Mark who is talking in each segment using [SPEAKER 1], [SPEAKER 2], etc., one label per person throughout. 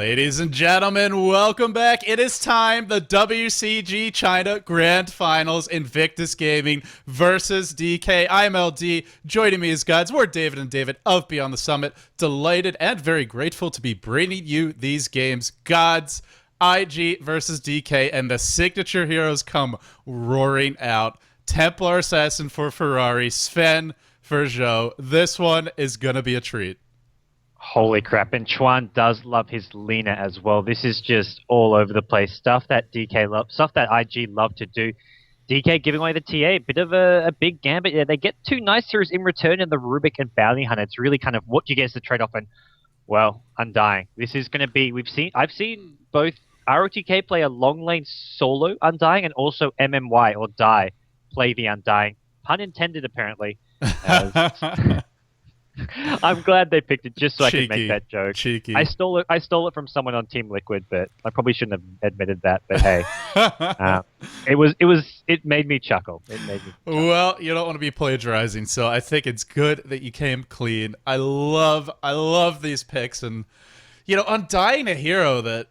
[SPEAKER 1] Ladies and gentlemen, welcome back. It is time. The WCG China Grand Finals. Invictus Gaming versus DK. I'm LD. Joining me is GoDz. We're David and David of Beyond the Summit. Delighted and very grateful to be bringing you these games. GoDz, IG versus DK, and the signature heroes come roaring out. Templar Assassin for Ferrari, Sven for Zhou. This one is going to be a treat.
[SPEAKER 2] Holy crap, and Chuan does love his Lina as well. This is just all over the place. Stuff that IG love to do. DK giving away the TA, bit of a big gambit. Yeah, they get two nice heroes in return in the Rubik and Bounty Hunter. It's really kind of what you get as the trade-off, and, well, Undying. This is going to be, I've seen both ROTK play a long lane solo Undying and also MMY or Die play the Undying. Pun intended, apparently. I'm glad they picked it just so I could make that joke.
[SPEAKER 1] Cheeky.
[SPEAKER 2] I stole it from someone on Team Liquid, but I probably shouldn't have admitted that. But hey, it made me chuckle.
[SPEAKER 1] Well, you don't want to be plagiarizing, so I think it's good that you came clean. I love these picks, and Undying a hero that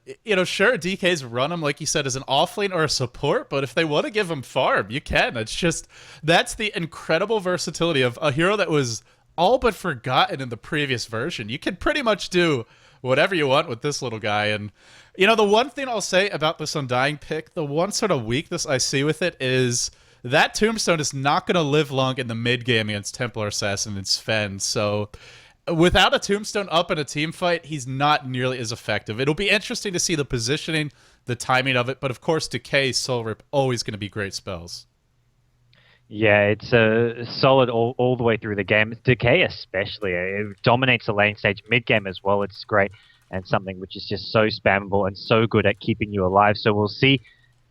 [SPEAKER 1] sure, DK's run him like you said as an offlane or a support, but if they want to give him farm, you can. It's just that's the incredible versatility of a hero that was all but forgotten in the previous version. You can pretty much do whatever you want with this little guy. And, the one thing I'll say about this Undying pick, the one sort of weakness I see with it is that Tombstone is not going to live long in the mid game against Templar Assassin and Sven. So without a Tombstone up in a team fight, he's not nearly as effective. It'll be interesting to see the positioning, the timing of it, but of course Decay, Soul Rip, always going to be great spells.
[SPEAKER 2] Yeah, it's a solid all the way through the game. Decay especially, it dominates the lane stage, mid-game as well. It's great, and something which is just so spammable and so good at keeping you alive. So we'll see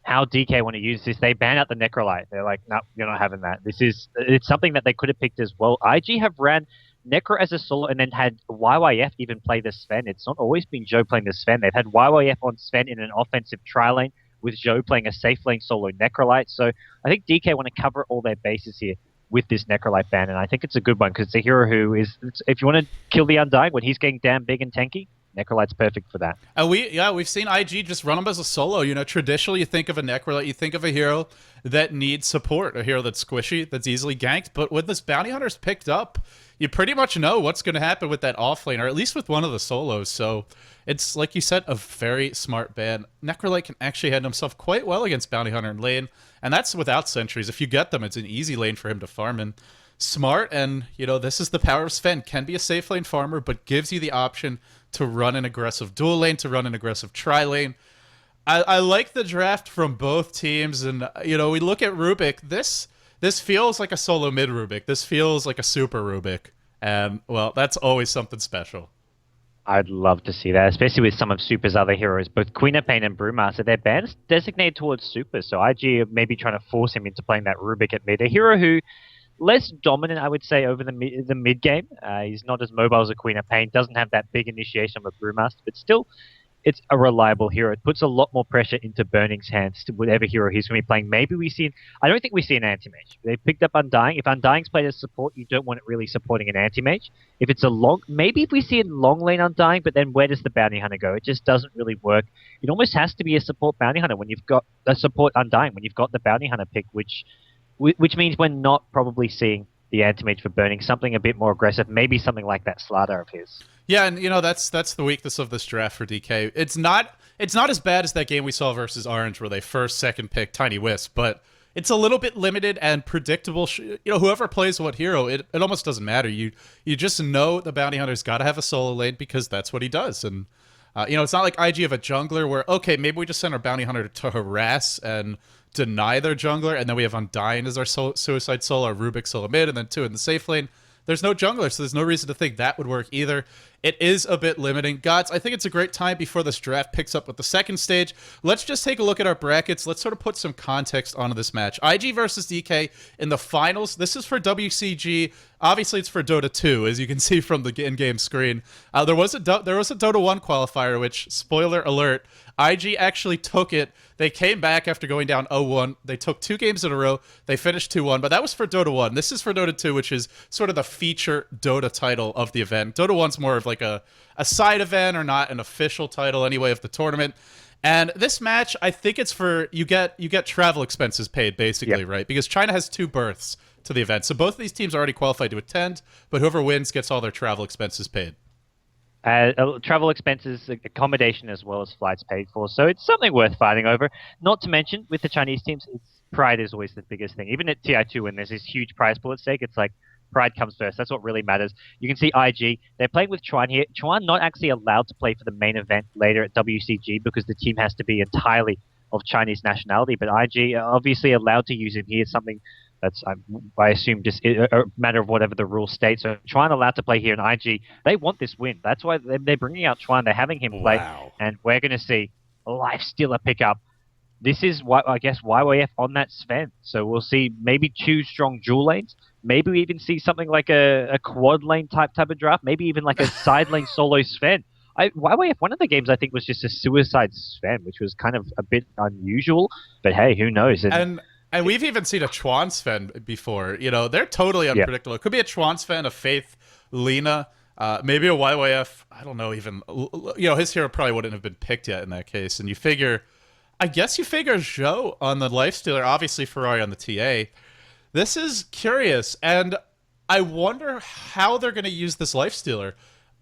[SPEAKER 2] how DK want to use this. They ban out the Necrolite. They're like, no, you're not having that. It's something that they could have picked as well. IG have ran Necro as a solo and then had YYF even play the Sven. It's not always been Zhou playing the Sven. They've had YYF on Sven in an offensive tri-lane, with Zhou playing a safe lane solo Necrolite. So I think DK want to cover all their bases here with this Necrolite ban, and I think it's a good one because it's a hero who is, if you want to kill the Undying when he's getting damn big and tanky, Necrolite's perfect for that.
[SPEAKER 1] And we've seen IG just run him as a solo. Traditionally you think of a Necrolite, you think of a hero that needs support, a hero that's squishy, that's easily ganked, but when this Bounty Hunter's picked up, you pretty much know what's going to happen with that offlane, or at least with one of the solos. So it's, like you said, a very smart ban. Necrolite can actually handle himself quite well against Bounty Hunter in lane, and that's without sentries. If you get them, it's an easy lane for him to farm in. Smart, and, this is the power of Sven. Can be a safe lane farmer, but gives you the option to run an aggressive dual lane, to run an aggressive tri-lane. I like the draft from both teams, and, we look at Rubik. This feels like a solo mid Rubik. This feels like a super Rubik. And, well, that's always something special.
[SPEAKER 2] I'd love to see that, especially with some of Super's other heroes, both Queen of Pain and Brewmaster. Their ban's designated towards Super, so IG may be trying to force him into playing that Rubik at mid. A hero who, less dominant, I would say, over the mid game. He's not as mobile as a Queen of Pain, doesn't have that big initiation with Brewmaster, but still, it's a reliable hero. It puts a lot more pressure into Burning's hands to whatever hero he's going to be playing. I don't think we see an anti-mage. They picked up Undying. If Undying's played as support, you don't want it really supporting an anti-mage. If it's maybe if we see a long lane Undying, but then where does the Bounty Hunter go? It just doesn't really work. It almost has to be a support Bounty Hunter when you've got a support Undying, when you've got the Bounty Hunter pick, which means we're not probably seeing the anti-mage for Burning, something a bit more aggressive, maybe something like that Slaughter of his.
[SPEAKER 1] Yeah, and that's the weakness of this draft for DK. It's not as bad as that game we saw versus Orange where they second pick Tiny Wisp, but it's a little bit limited and predictable. Whoever plays what hero, it almost doesn't matter. You just know the Bounty Hunter's got to have a solo lane because that's what he does. And it's not like IG of a jungler where, okay, maybe we just send our Bounty Hunter to harass and deny their jungler, and then we have Undying as our suicide soul, our Rubik solo mid, and then 2 in the safe lane. There's no jungler, so there's no reason to think that would work either. It is a bit limiting. GoDz, I think it's a great time before this draft picks up with the second stage. Let's just take a look at our brackets. Let's sort of put some context onto this match. IG versus DK in the finals. This is for WCG. Obviously, it's for Dota 2, as you can see from the in-game screen. There was a Dota 1 qualifier, which, spoiler alert, IG actually took it. They came back after going down 0-1. They took 2 games in a row. They finished 2-1, but that was for Dota 1. This is for Dota 2, which is sort of the feature Dota title of the event. Dota 1's more of like like a side event or not an official title anyway of the tournament. And this match, I think it's for you get travel expenses paid basically,
[SPEAKER 2] Yep.
[SPEAKER 1] right? Because China has 2 berths to the event, so both of these teams are already qualified to attend, but whoever wins gets all their travel expenses paid.
[SPEAKER 2] Travel expenses, accommodation, as well as flights paid for. So it's something worth fighting over. Not to mention, with the Chinese teams, pride is always the biggest thing. Even at TI2, when there's this huge prize pool at stake, it's like pride comes first. That's what really matters. You can see IG. They're playing with Chuan here. Chuan not actually allowed to play for the main event later at WCG because the team has to be entirely of Chinese nationality. But IG are obviously allowed to use him here. Something that's, I assume, just a matter of whatever the rule states. So Chuan allowed to play here in IG. They want this win. That's why they're bringing out Chuan. They're having him play.
[SPEAKER 1] Wow.
[SPEAKER 2] And we're going to see Lifestealer pick up. This is, I guess, YYF on that Sven. So we'll see maybe 2 strong dual lanes. Maybe we even see something like a quad lane type of draft. Maybe even like a side lane solo Sven. YYF, one of the games I think was just a suicide Sven, which was kind of a bit unusual. But hey, who knows?
[SPEAKER 1] And we've even seen a Chuan Sven before. You know, they're totally unpredictable. It could be a Chuan Sven, a Faith, Lena, maybe a YYF. I don't know even. You know, his hero probably wouldn't have been picked yet in that case. And I guess you figure Zhou on the Lifestealer, obviously Ferrari on the TA. This is curious, and I wonder how they're going to use this Lifestealer.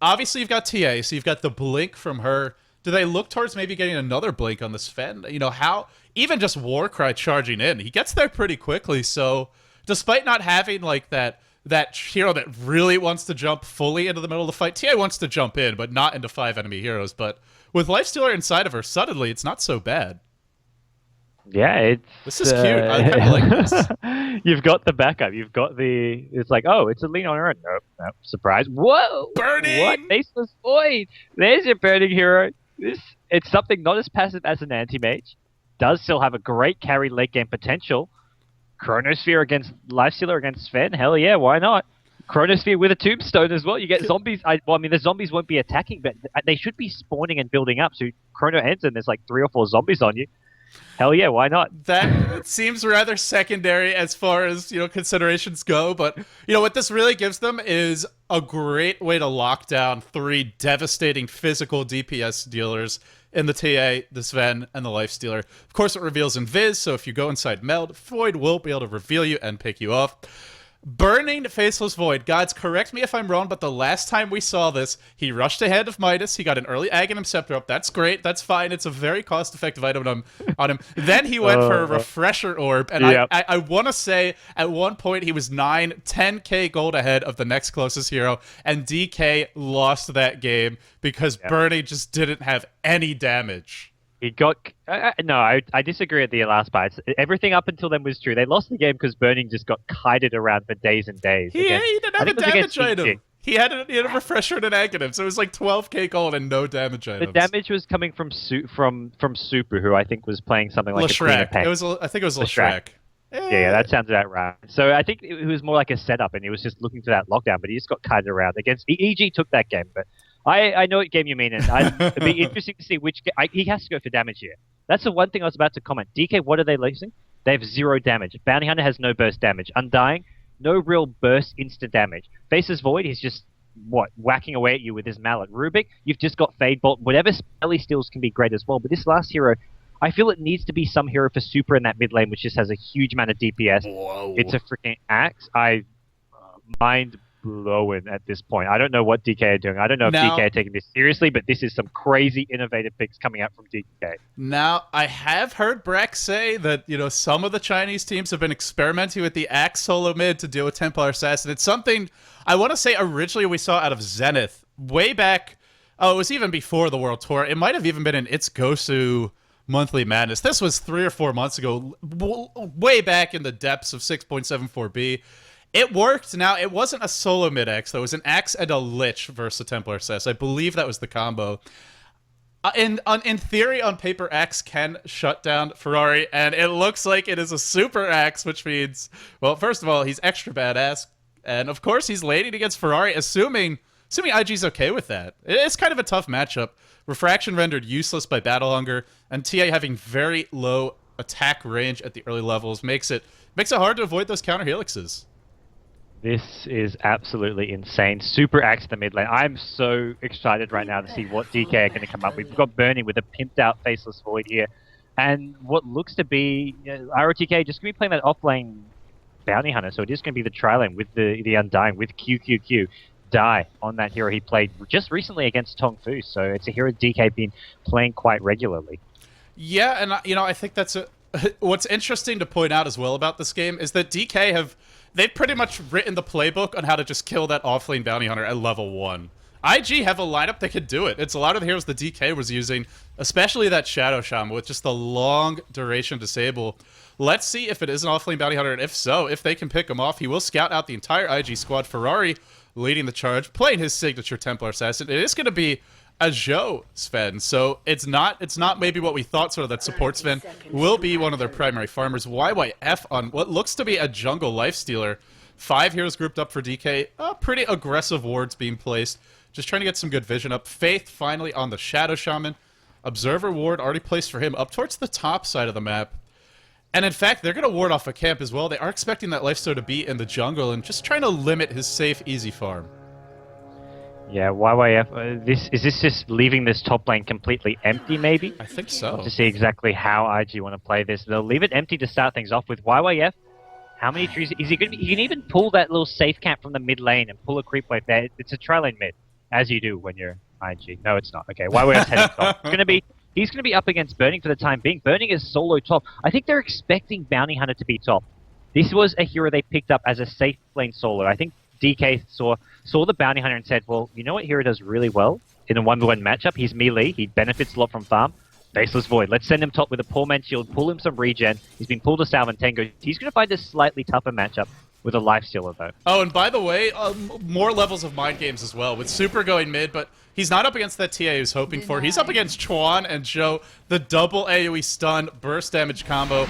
[SPEAKER 1] Obviously, you've got TA, so you've got the blink from her. Do they look towards maybe getting another blink on the Sven? You know, how even just Warcry charging in, he gets there pretty quickly. So despite not having like that hero that really wants to jump fully into the middle of the fight, TA wants to jump in, but not into 5 enemy heroes. But with Lifestealer inside of her, suddenly it's not so bad.
[SPEAKER 2] Yeah,
[SPEAKER 1] this is cute. I kind of like this.
[SPEAKER 2] You've got the backup. You've got the. It's like, oh, it's a lean on her own. Nope. Surprise! Whoa!
[SPEAKER 1] Burning.
[SPEAKER 2] What? Faceless Void. There's your burning hero. It's something not as passive as an anti-mage. Does still have a great carry late game potential. Chronosphere against Lifestealer against Sven. Hell yeah, why not? Chronosphere with a tombstone as well. You get zombies. The zombies won't be attacking, but they should be spawning and building up. So Chrono ends and there's like 3 or 4 zombies on you. Hell yeah, why not?
[SPEAKER 1] That seems rather secondary as far as, you know, considerations go, but you know what this really gives them is a great way to lock down 3 devastating physical DPS dealers in the TA, the Sven, and the Lifestealer. Of course, it reveals in Viz, so if you go inside Meld, Void will be able to reveal you and pick you off. Burning Faceless Void. Gods, correct me if I'm wrong, but the last time we saw this, he rushed ahead of Midas. He got an early Aghanim Scepter up. That's great. That's fine. It's a very cost-effective item on him. Then he went for a Refresher Orb, and yep. I want to say at one point he was 10k gold ahead of the next closest hero, and DK lost that game because Burning just didn't have any damage.
[SPEAKER 2] He got... no, I disagree at the last part. Everything up until then was true. They lost the game because Burning just got kited around for days and days.
[SPEAKER 1] He didn't have a damage item. He had a refresher and an Aghanim, so it was like 12k gold and no damage items.
[SPEAKER 2] The damage was coming from Super, who I think was playing something like
[SPEAKER 1] Lashrek. I think it was Lashrek.
[SPEAKER 2] Yeah, that sounds about right. So I think it was more like a setup, and he was just looking for that lockdown, but he just got kited around. Against EG took that game, but I know what game you mean, and it'd be interesting to see which he has to go for damage here. That's the one thing I was about to comment. DK, what are they losing? They have 0 damage. Bounty Hunter has no burst damage. Undying, no real burst instant damage. Faceless Void, he's just, whacking away at you with his mallet. Rubik, you've just got Fade Bolt. Whatever spelly steals can be great as well, but this last hero, I feel it needs to be some hero for Super in that mid lane, which just has a huge amount of DPS.
[SPEAKER 1] Whoa.
[SPEAKER 2] It's a freaking axe. Mind blowing at this point. I don't know what DK are doing. I don't know if DK are taking this seriously, but this is some crazy innovative picks coming out from DK.
[SPEAKER 1] Now, I have heard Breck say that, you know, some of the Chinese teams have been experimenting with the Axe solo mid to deal with Templar Assassin. It's something I want to say originally we saw out of Zenith way back. Oh, it was even before the World Tour. It might have even been in It's Gosu Monthly Madness. This was 3 or 4 months ago, way back in the depths of 6.74B. It worked. Now, it wasn't a solo mid-Axe, though. It was an Axe and a Lich versus a Templar Assassin. I believe that was the combo. In theory, on paper, Axe can shut down Ferrari, and it looks like it is a super Axe, which means, well, first of all, he's extra badass, and of course, he's laning against Ferrari, assuming IG's okay with that. It's kind of a tough matchup. Refraction rendered useless by Battle Hunger, and TA having very low attack range at the early levels makes it hard to avoid those counter helixes.
[SPEAKER 2] This is absolutely insane. Super axe the mid lane. I'm so excited right now to see what DK are going to come up with. We've got Burning with a pimped out Faceless Void here. And what looks to be ROTK just going to be playing that offlane Bounty Hunter. So it is going to be the tri-lane with the Undying, with QQQ. Die on that hero he played just recently against Tong Fu. So it's a hero DK been playing quite regularly.
[SPEAKER 1] Yeah, and I think that's what's interesting to point out as well about this game is that DK they've pretty much written the playbook on how to just kill that offlane Bounty Hunter at level 1. IG have a lineup that could do it. It's a lot of the heroes the DK was using, especially that Shadow Shaman with just the long duration disable. Let's see if it is an offlane Bounty Hunter, and if so, if they can pick him off, he will scout out the entire IG squad. Ferrari leading the charge, playing his signature Templar Assassin. It is going to be a zhou Sven, so it's not maybe what we thought, sort of that support Sven will be one of their primary farmers. YYF on what looks to be a jungle lifestealer. 5 heroes grouped up for DK, pretty aggressive wards being placed, just trying to get some good vision up. Faith finally on the Shadow Shaman. Observer ward already placed for him up towards the top side of the map. And in fact, they're going to ward off a camp as well. They are expecting that lifestealer to be in the jungle and just trying to limit his safe, easy farm.
[SPEAKER 2] Yeah, YYF, is this just leaving this top lane completely empty, maybe?
[SPEAKER 1] I think so.
[SPEAKER 2] To see exactly how IG want to play this. They'll leave it empty to start things off with. YYF, how many trees is he going to be? You can even pull that little safe camp from the mid lane and pull a creep wave there. It's a tri-lane mid, as you do when you're IG. No, it's not. Okay, YYF's heading top. He's going to be up against Burning for the time being. Burning is solo top. I think they're expecting Bounty Hunter to be top. This was a hero they picked up as a safe lane solo. I think DK saw the Bounty Hunter and said, well, you know what hero does really well in a 1v1 matchup? He's melee. He benefits a lot from farm. Faceless Void. Let's send him top with a poor man shield, pull him some regen. He's been pulled to Salve Tango. He's going to find a slightly tougher matchup with a lifestealer, though.
[SPEAKER 1] Oh, and by the way, more levels of mind games as well, with Super going mid, but he's not up against that TA he was hoping for. He's up against Chuan and Zhou, the double AoE stun, burst damage combo.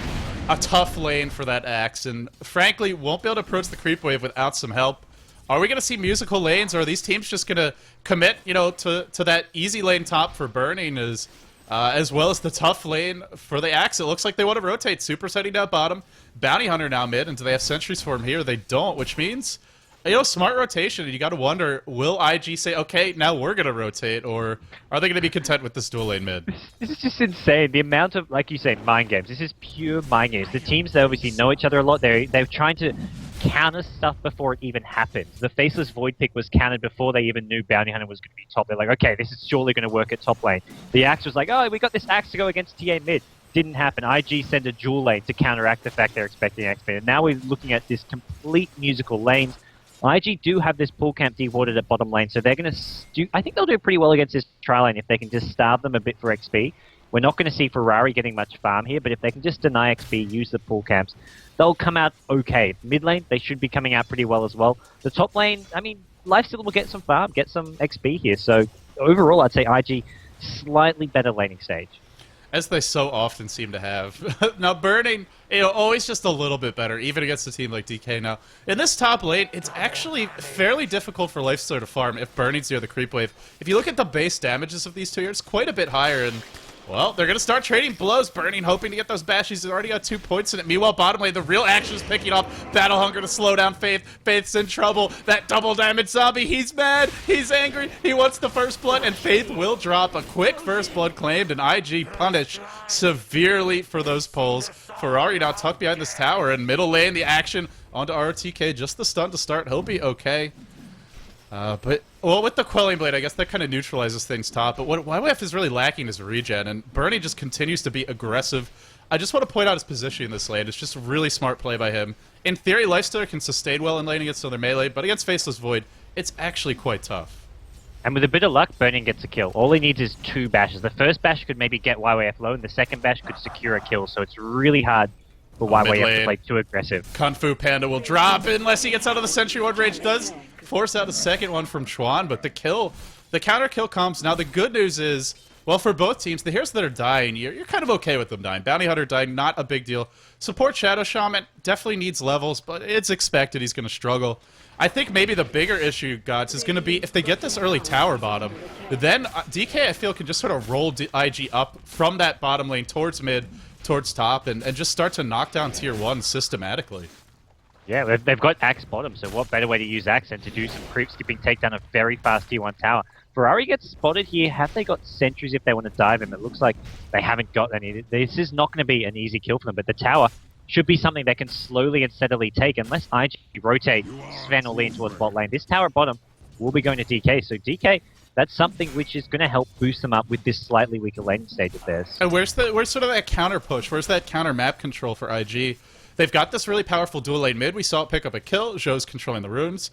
[SPEAKER 1] A tough lane for that Axe, and frankly, won't be able to approach the creep wave without some help. Are we going to see musical lanes, or are these teams just going to commit, to that easy lane top for Burning as well as the tough lane for the Axe? It looks like they want to rotate. Super setting down bottom. Bounty Hunter now mid, and do they have sentries for him here? They don't, which means, smart rotation. And you got to wonder, will IG say, okay, now we're going to rotate, or are they going to be content with this dual lane mid?
[SPEAKER 2] This is just insane. The amount of, like you say, mind games. This is pure mind games. The teams, they obviously know each other a lot. They're trying to counter stuff before it even happens. The Faceless Void pick was countered before they even knew Bounty Hunter was going to be top. They're like, okay, this is surely going to work at top lane. The Axe was like, oh, we got this Axe to go against TA mid. Didn't happen. IG sent a dual lane to counteract the fact they're expecting XP. And now we're looking at this complete musical lanes. IG do have this pool camp dewarded at bottom lane, so they're going to do. I think they'll do pretty well against this tri-lane if they can just starve them a bit for XP. We're not going to see Ferrari getting much farm here, but if they can just deny XP, use the pool camps, they'll come out okay. Mid lane, they should be coming out pretty well as well. The top lane, I mean, Lifesteal will get some farm, get some XP here. So overall, I'd say IG slightly better laning stage.
[SPEAKER 1] As they so often seem to have. Now, Burning, always just a little bit better, even against a team like DK. Now, in this top lane, it's actually fairly difficult for Lifestealer to farm if Burning's near the creep wave. If you look at the base damages of these two heroes, quite a bit higher, and well, they're going to start trading blows. Burning hoping to get those bashes. He's already got 2 points in it. Meanwhile, bottom lane, the real action is picking up. Battle Hunger to slow down Faith. Faith's in trouble. That double damage zombie, he's mad. He's angry. He wants the first blood, and Faith will drop a quick first blood claimed, and IG punished severely for those pulls. Ferrari now tucked behind this tower, and middle lane, the action onto RTK. Just the stun to start. He'll be okay. But, well, with the Quelling Blade, I guess that kind of neutralizes things top. But what YWF is really lacking is regen, and Bernie just continues to be aggressive. I just want to point out his position in this lane. It's just a really smart play by him. In theory, Lifestealer can sustain well in lane against other melee, but against Faceless Void, it's actually quite tough.
[SPEAKER 2] And with a bit of luck, Burning gets a kill. All he needs is 2 bashes. The first bash could maybe get YWF low, and the second bash could secure a kill, so it's really hard for YWF to play too aggressive.
[SPEAKER 1] Kung Fu Panda will drop unless he gets out of the Sentry Ward range. Does force out a second one from Chuan, but the counter kill comes. Now the good news is, well, for both teams, the heroes that are dying, you're kind of okay with them dying. Bounty Hunter dying, not a big deal. Support Shadow Shaman definitely needs levels, but it's expected he's going to struggle. I think maybe the bigger issue, GoDz, is going to be if they get this early tower bottom, then DK, I feel, can just sort of roll IG up from that bottom lane towards mid, towards top, and just start to knock down tier 1 systematically.
[SPEAKER 2] Yeah, they've got Axe bottom, so what better way to use Axe than to do some creep skipping, take down a very fast tier 1 tower. Ferrari gets spotted here. Have they got sentries if they want to dive him? It looks like they haven't got any. This is not going to be an easy kill for them, but the tower should be something they can slowly and steadily take unless IG rotate Sven or lean towards bot lane. This tower at bottom will be going to DK, so DK, that's something which is going to help boost them up with this slightly weaker laning stage of theirs.
[SPEAKER 1] And where's sort of that counter push? Where's that counter map control for IG? They've got this really powerful dual lane mid. We saw it pick up a kill. Zhou's controlling the runes.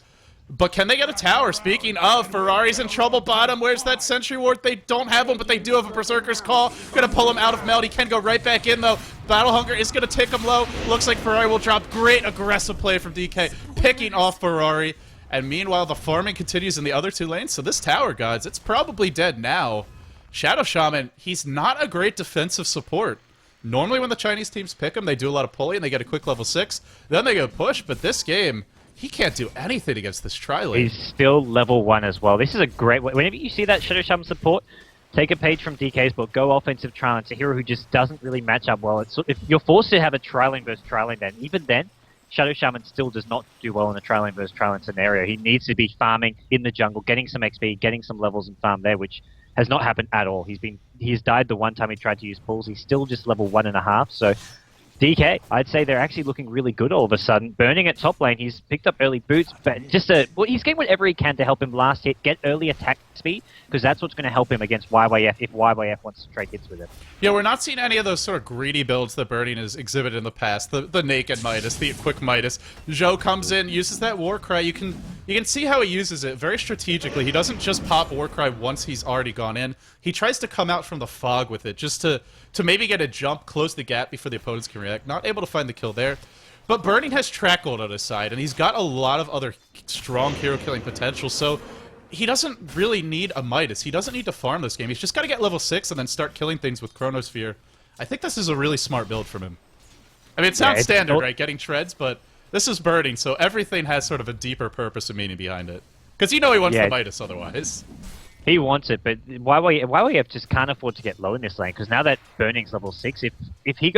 [SPEAKER 1] But can they get a tower? Speaking of, Ferrari's in trouble bottom. Where's that sentry ward? They don't have one, but they do have a Berserker's Call. Gonna pull him out of meld. He can go right back in, though. Battle Hunger is gonna tick him low. Looks like Ferrari will drop. Great aggressive play from DK, picking off Ferrari. And meanwhile, the farming continues in the other 2 lanes. So this tower, gods, it's probably dead now. Shadow Shaman, he's not a great defensive support. Normally when the Chinese teams pick him, they do a lot of pulling and they get a quick level 6. Then they go push, but this game, he can't do anything against this tri-lane.
[SPEAKER 2] He's still level 1 as well. This is a great way. Whenever you see that Shadow Shaman support, take a page from DK's book, go offensive tri-lane. It's a hero who just doesn't really match up well. If you're forced to have a tri-lane versus tri-lane then, even then, Shadow Shaman still does not do well in a tri-lane versus tri-lane scenario. He needs to be farming in the jungle, getting some XP, getting some levels and farm there, which has not happened at all. He's died the one time he tried to use pulls. He's still just level 1.5. So DK, I'd say they're actually looking really good all of a sudden. Burning at top lane, he's picked up early boots, but he's getting whatever he can to help him last hit, get early attack speed, because that's what's going to help him against YYF if YYF wants to trade hits with him.
[SPEAKER 1] Yeah, we're not seeing any of those sort of greedy builds that Burning has exhibited in the past. The naked Midas, the quick Midas. Zhou comes in, uses that Warcry. You can see how he uses it very strategically. He doesn't just pop Warcry once he's already gone in. He tries to come out from the fog with it, just to maybe get a jump, close the gap before the opponents can react. Not able to find the kill there. But Burning has track gold on his side, and he's got a lot of other strong hero killing potential, so he doesn't really need a Midas. He doesn't need to farm this game. He's just got to get level 6 and then start killing things with Chronosphere. I think this is a really smart build from him. I mean, it sounds standard, right? Getting treads, but this is Burning, so everything has sort of a deeper purpose and meaning behind it. Because you know he wants the Midas otherwise.
[SPEAKER 2] He wants it, but YYF just can't afford to get low in this lane, because now that Burning's level 6, if he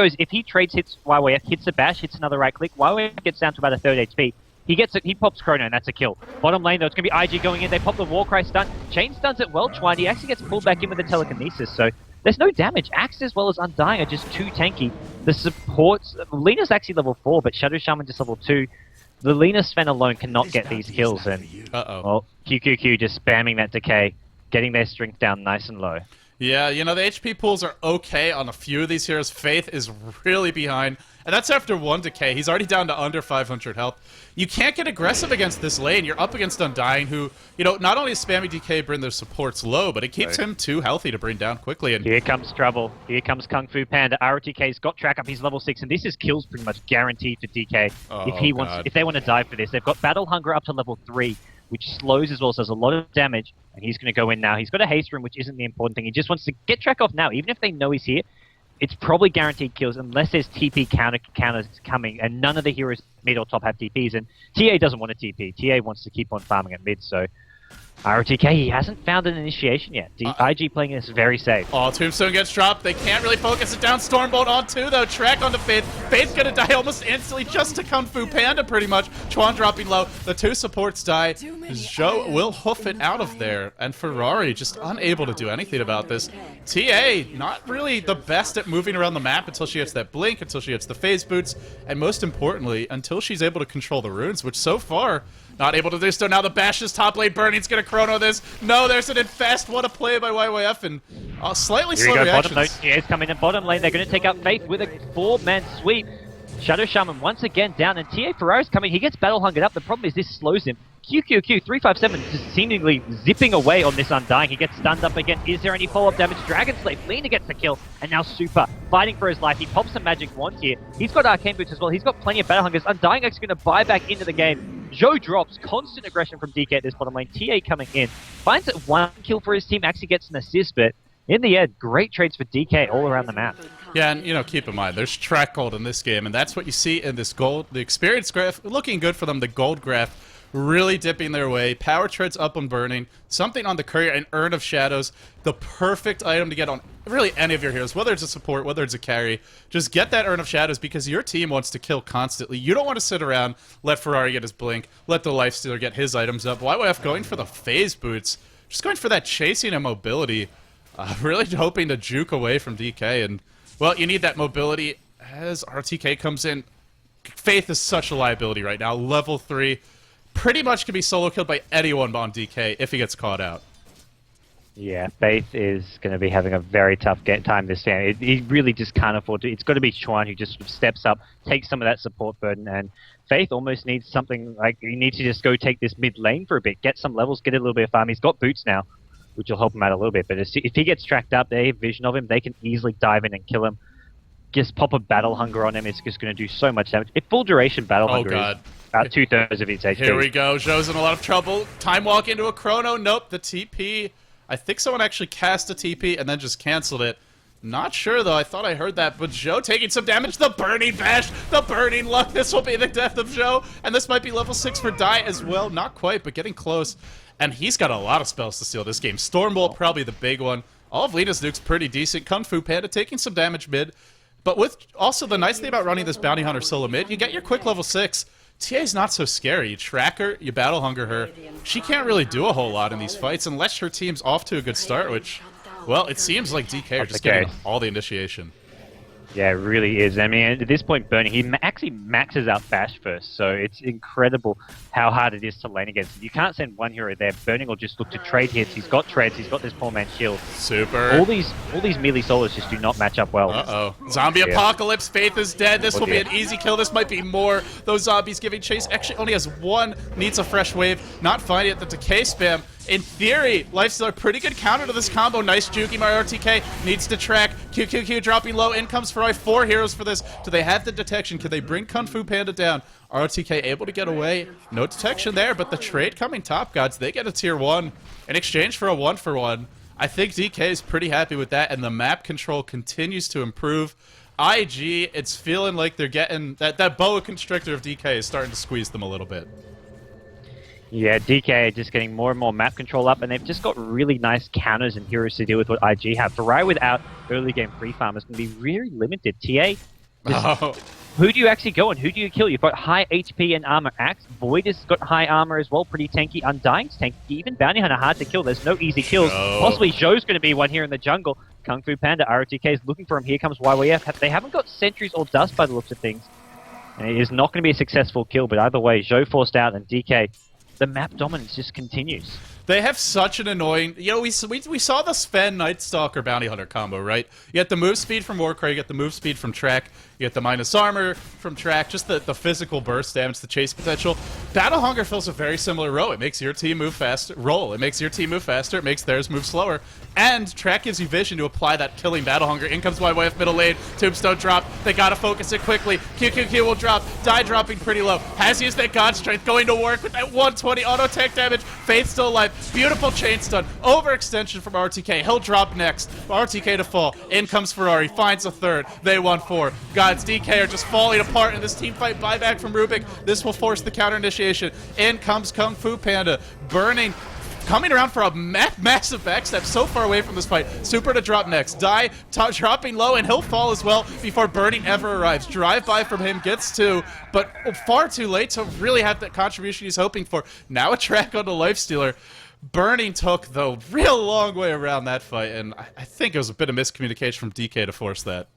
[SPEAKER 2] trades hits YYF, hits a bash, hits another right click, YYF gets down to about a 3rd HP. He pops Chrono, and that's a kill. Bottom lane, though, it's going to be IG going in. They pop the Warcry stun. Chain stuns it well, Chuan. He actually gets pulled back in with the telekinesis, so there's no damage. Axe as well as Undying are just too tanky. The supports... Lena's actually level 4, but Shadow Shaman just level 2. The Lena Sven alone cannot get these kills, and... Well, QQQ just spamming that decay, getting their strength down nice and low.
[SPEAKER 1] Yeah, you know, the HP pools are okay on a few of these heroes. Faith is really behind, and that's after 1 decay. He's already down to under 500 health. You can't get aggressive against this lane. You're up against Undying, who, you know, not only is spamming DK bring their supports low, but it keeps him too healthy to bring down quickly. And
[SPEAKER 2] here comes trouble. Here comes Kung Fu Panda. ROTK's got track up. He's level 6, and this is kills pretty much guaranteed for DK. If they want to dive for this. They've got Battle Hunger up to level 3. Which slows as well, so does a lot of damage, and he's going to go in now. He's got a haste room, which isn't the important thing. He just wants to get track off now. Even if they know he's here, it's probably guaranteed kills unless there's TP counters coming, and none of the heroes mid or top have TPs, and TA doesn't want a TP. TA wants to keep on farming at mid, so ROTK, he hasn't found an initiation yet. IG playing this very safe.
[SPEAKER 1] Oh, Tombstone gets dropped. They can't really focus it down. Stormbolt on 2, though. Track onto Faith. Faith's gonna die almost instantly just to Kung Fu Panda, pretty much. Chuan dropping low. The 2 supports die. Zhou will hoof it out of there. And Ferrari just unable to do anything about this. TA, not really the best at moving around the map until she gets that blink, until she gets the phase boots, and most importantly, until she's able to control the runes, which so far, not able to do so. Now the bash is top lane. Burning's gonna chrono this. No, there's an infest. What a play by YYF, and slightly slow reactions.
[SPEAKER 2] Bottom, TA's coming in bottom lane. They're going to take out Faith with a 4-man sweep. Shadow Shaman once again down, and TA Ferrari's coming. He gets battle hungered up. The problem is this slows him. QQQ 357 just seemingly zipping away on this Undying. He gets stunned up again. Is there any follow-up damage? Dragon Slave, Lena gets the kill, and now Super fighting for his life. He pops some magic wand here. He's got arcane boots as well. He's got plenty of battle hungers. Undying actually going to buy back into the game. Zhou drops. Constant aggression from DK at this bottom lane. TA coming in. Finds it 1 kill for his team. Actually gets an assist, but in the end, great trades for DK all around the map.
[SPEAKER 1] Yeah, and, you know, keep in mind, there's track gold in this game, and that's what you see in this gold. The experience graph, looking good for them. The gold graph really dipping their way. Power treads up on Burning, something on the Courier, and Urn of Shadows. The perfect item to get on really any of your heroes, whether it's a support, whether it's a carry. Just get that Urn of Shadows because your team wants to kill constantly. You don't want to sit around, let Ferrari get his blink, let the Lifestealer get his items up. YYF going for the phase boots, just going for that chasing and mobility. Really hoping to juke away from DK, and, well, you need that mobility as RTK comes in. Faith is such a liability right now. Level 3 pretty much can be solo killed by anyone on DK if he gets caught out.
[SPEAKER 2] Yeah, Faith is going to be having a very tough time this game. He really just can't afford to. It's got to be Chuan who just sort of steps up, takes some of that support burden, and Faith almost needs something like he needs to just go take this mid lane for a bit, get some levels, get a little bit of farm. He's got boots now, which will help him out a little bit. But if he gets tracked up, they have vision of him, they can easily dive in and kill him. Just pop a Battle Hunger on him, it's just going to do so much damage. If full duration Battle Hunger is about 2/3 of his HP.
[SPEAKER 1] Here we go, Zhou's in a lot of trouble. Time walk into a chrono, nope, the TP. I think someone actually cast a TP and then just canceled it. Not sure though, I thought I heard that, but Zhou taking some damage. The Burning Bash, the Burning Luck, this will be the death of Zhou, and this might be level 6 for Dai as well. Not quite, but getting close. And he's got a lot of spells to steal this game. Stormbolt, probably the big one. All of Lina's nukes pretty decent. Kung Fu Panda taking some damage mid. But with also the nice thing about running this Bounty Hunter solo mid, you get your quick level 6. TA's not so scary. You track her, you Battle Hunger her. She can't really do a whole lot in these fights unless her team's off to a good start, which, well, it seems like DK are just getting all the initiation.
[SPEAKER 2] Yeah, it really is. I mean, at this point, Burning, he actually maxes out Bash first, so it's incredible how hard it is to lane against. You can't send one hero there. Burning will just look to trade hits. He's got treads. He's got this poor man's shield.
[SPEAKER 1] Super.
[SPEAKER 2] All these melee solos just do not match up well.
[SPEAKER 1] Uh-oh. Zombie Apocalypse. Faith is dead. This will be an easy kill. This might be more. Those zombies giving chase. Actually, only has one. Needs a fresh wave. Not finding it. The decay spam. In theory, Lifestealer, pretty good counter to this combo. Nice juking by RTK. Needs to track. QQQ dropping low. In comes Ferrari. 4 heroes for this. Do they have the detection? Can they bring Kung Fu Panda down? RTK able to get away. No detection there, but the trade coming top, Gods. They get a tier 1 in exchange for a 1-for-1. I think DK is pretty happy with that, and the map control continues to improve. IG, it's feeling like they're getting... That boa constrictor of DK is starting to squeeze them a little bit.
[SPEAKER 2] Yeah, DK just getting more and more map control up, and they've just got really nice counters and heroes to deal with what IG have. Ferrari without early game free farm is going to be really limited. TA, who do you actually go on? Who do you kill? You've got high HP and armor Axe. Void has got high armor as well, pretty tanky. Undying's tanky. Even Bounty Hunter hard to kill. There's no easy kills. Possibly Zhou's going to be one here in the jungle. Kung Fu Panda, ROTK is looking for him. Here comes YYF. They haven't got sentries or dust by the looks of things. And it is not going to be a successful kill, but either way, Zhou forced out and DK, the map dominance just continues.
[SPEAKER 1] They have such an annoying... You know, we saw the Sven Night Stalker Bounty Hunter combo, right? You get the move speed from Warcry, you get the move speed from Track, you get the minus armor from Track, just the physical burst damage, the chase potential. Battle Hunger fills a very similar role. It makes your team move faster. It makes your team move faster, it makes theirs move slower. And Track gives you vision to apply that killing Battle Hunger. In comes YYF middle lane, Tombstone drop. They gotta focus it quickly. QQQ will drop. Die dropping pretty low. Has used that God Strength, going to work with that 120 auto tech damage. Faith still alive. Beautiful chain stun. Overextension from RTK. He'll drop next. RTK to fall. In comes Ferrari. Finds a third. They won 4. Gods DK are just falling apart in this team fight. Buyback from Rubik. This will force the counter initiation. In comes Kung Fu Panda. Burning. Coming around for a massive backstep, so far away from this fight. Super to drop next. Die, dropping low, and he'll fall as well before Burning ever arrives. Drive-by from him, gets 2, but far too late to really have that contribution he's hoping for. Now a track on the Lifestealer. Burning took the real long way around that fight, and I think it was a bit of miscommunication from DK to force that.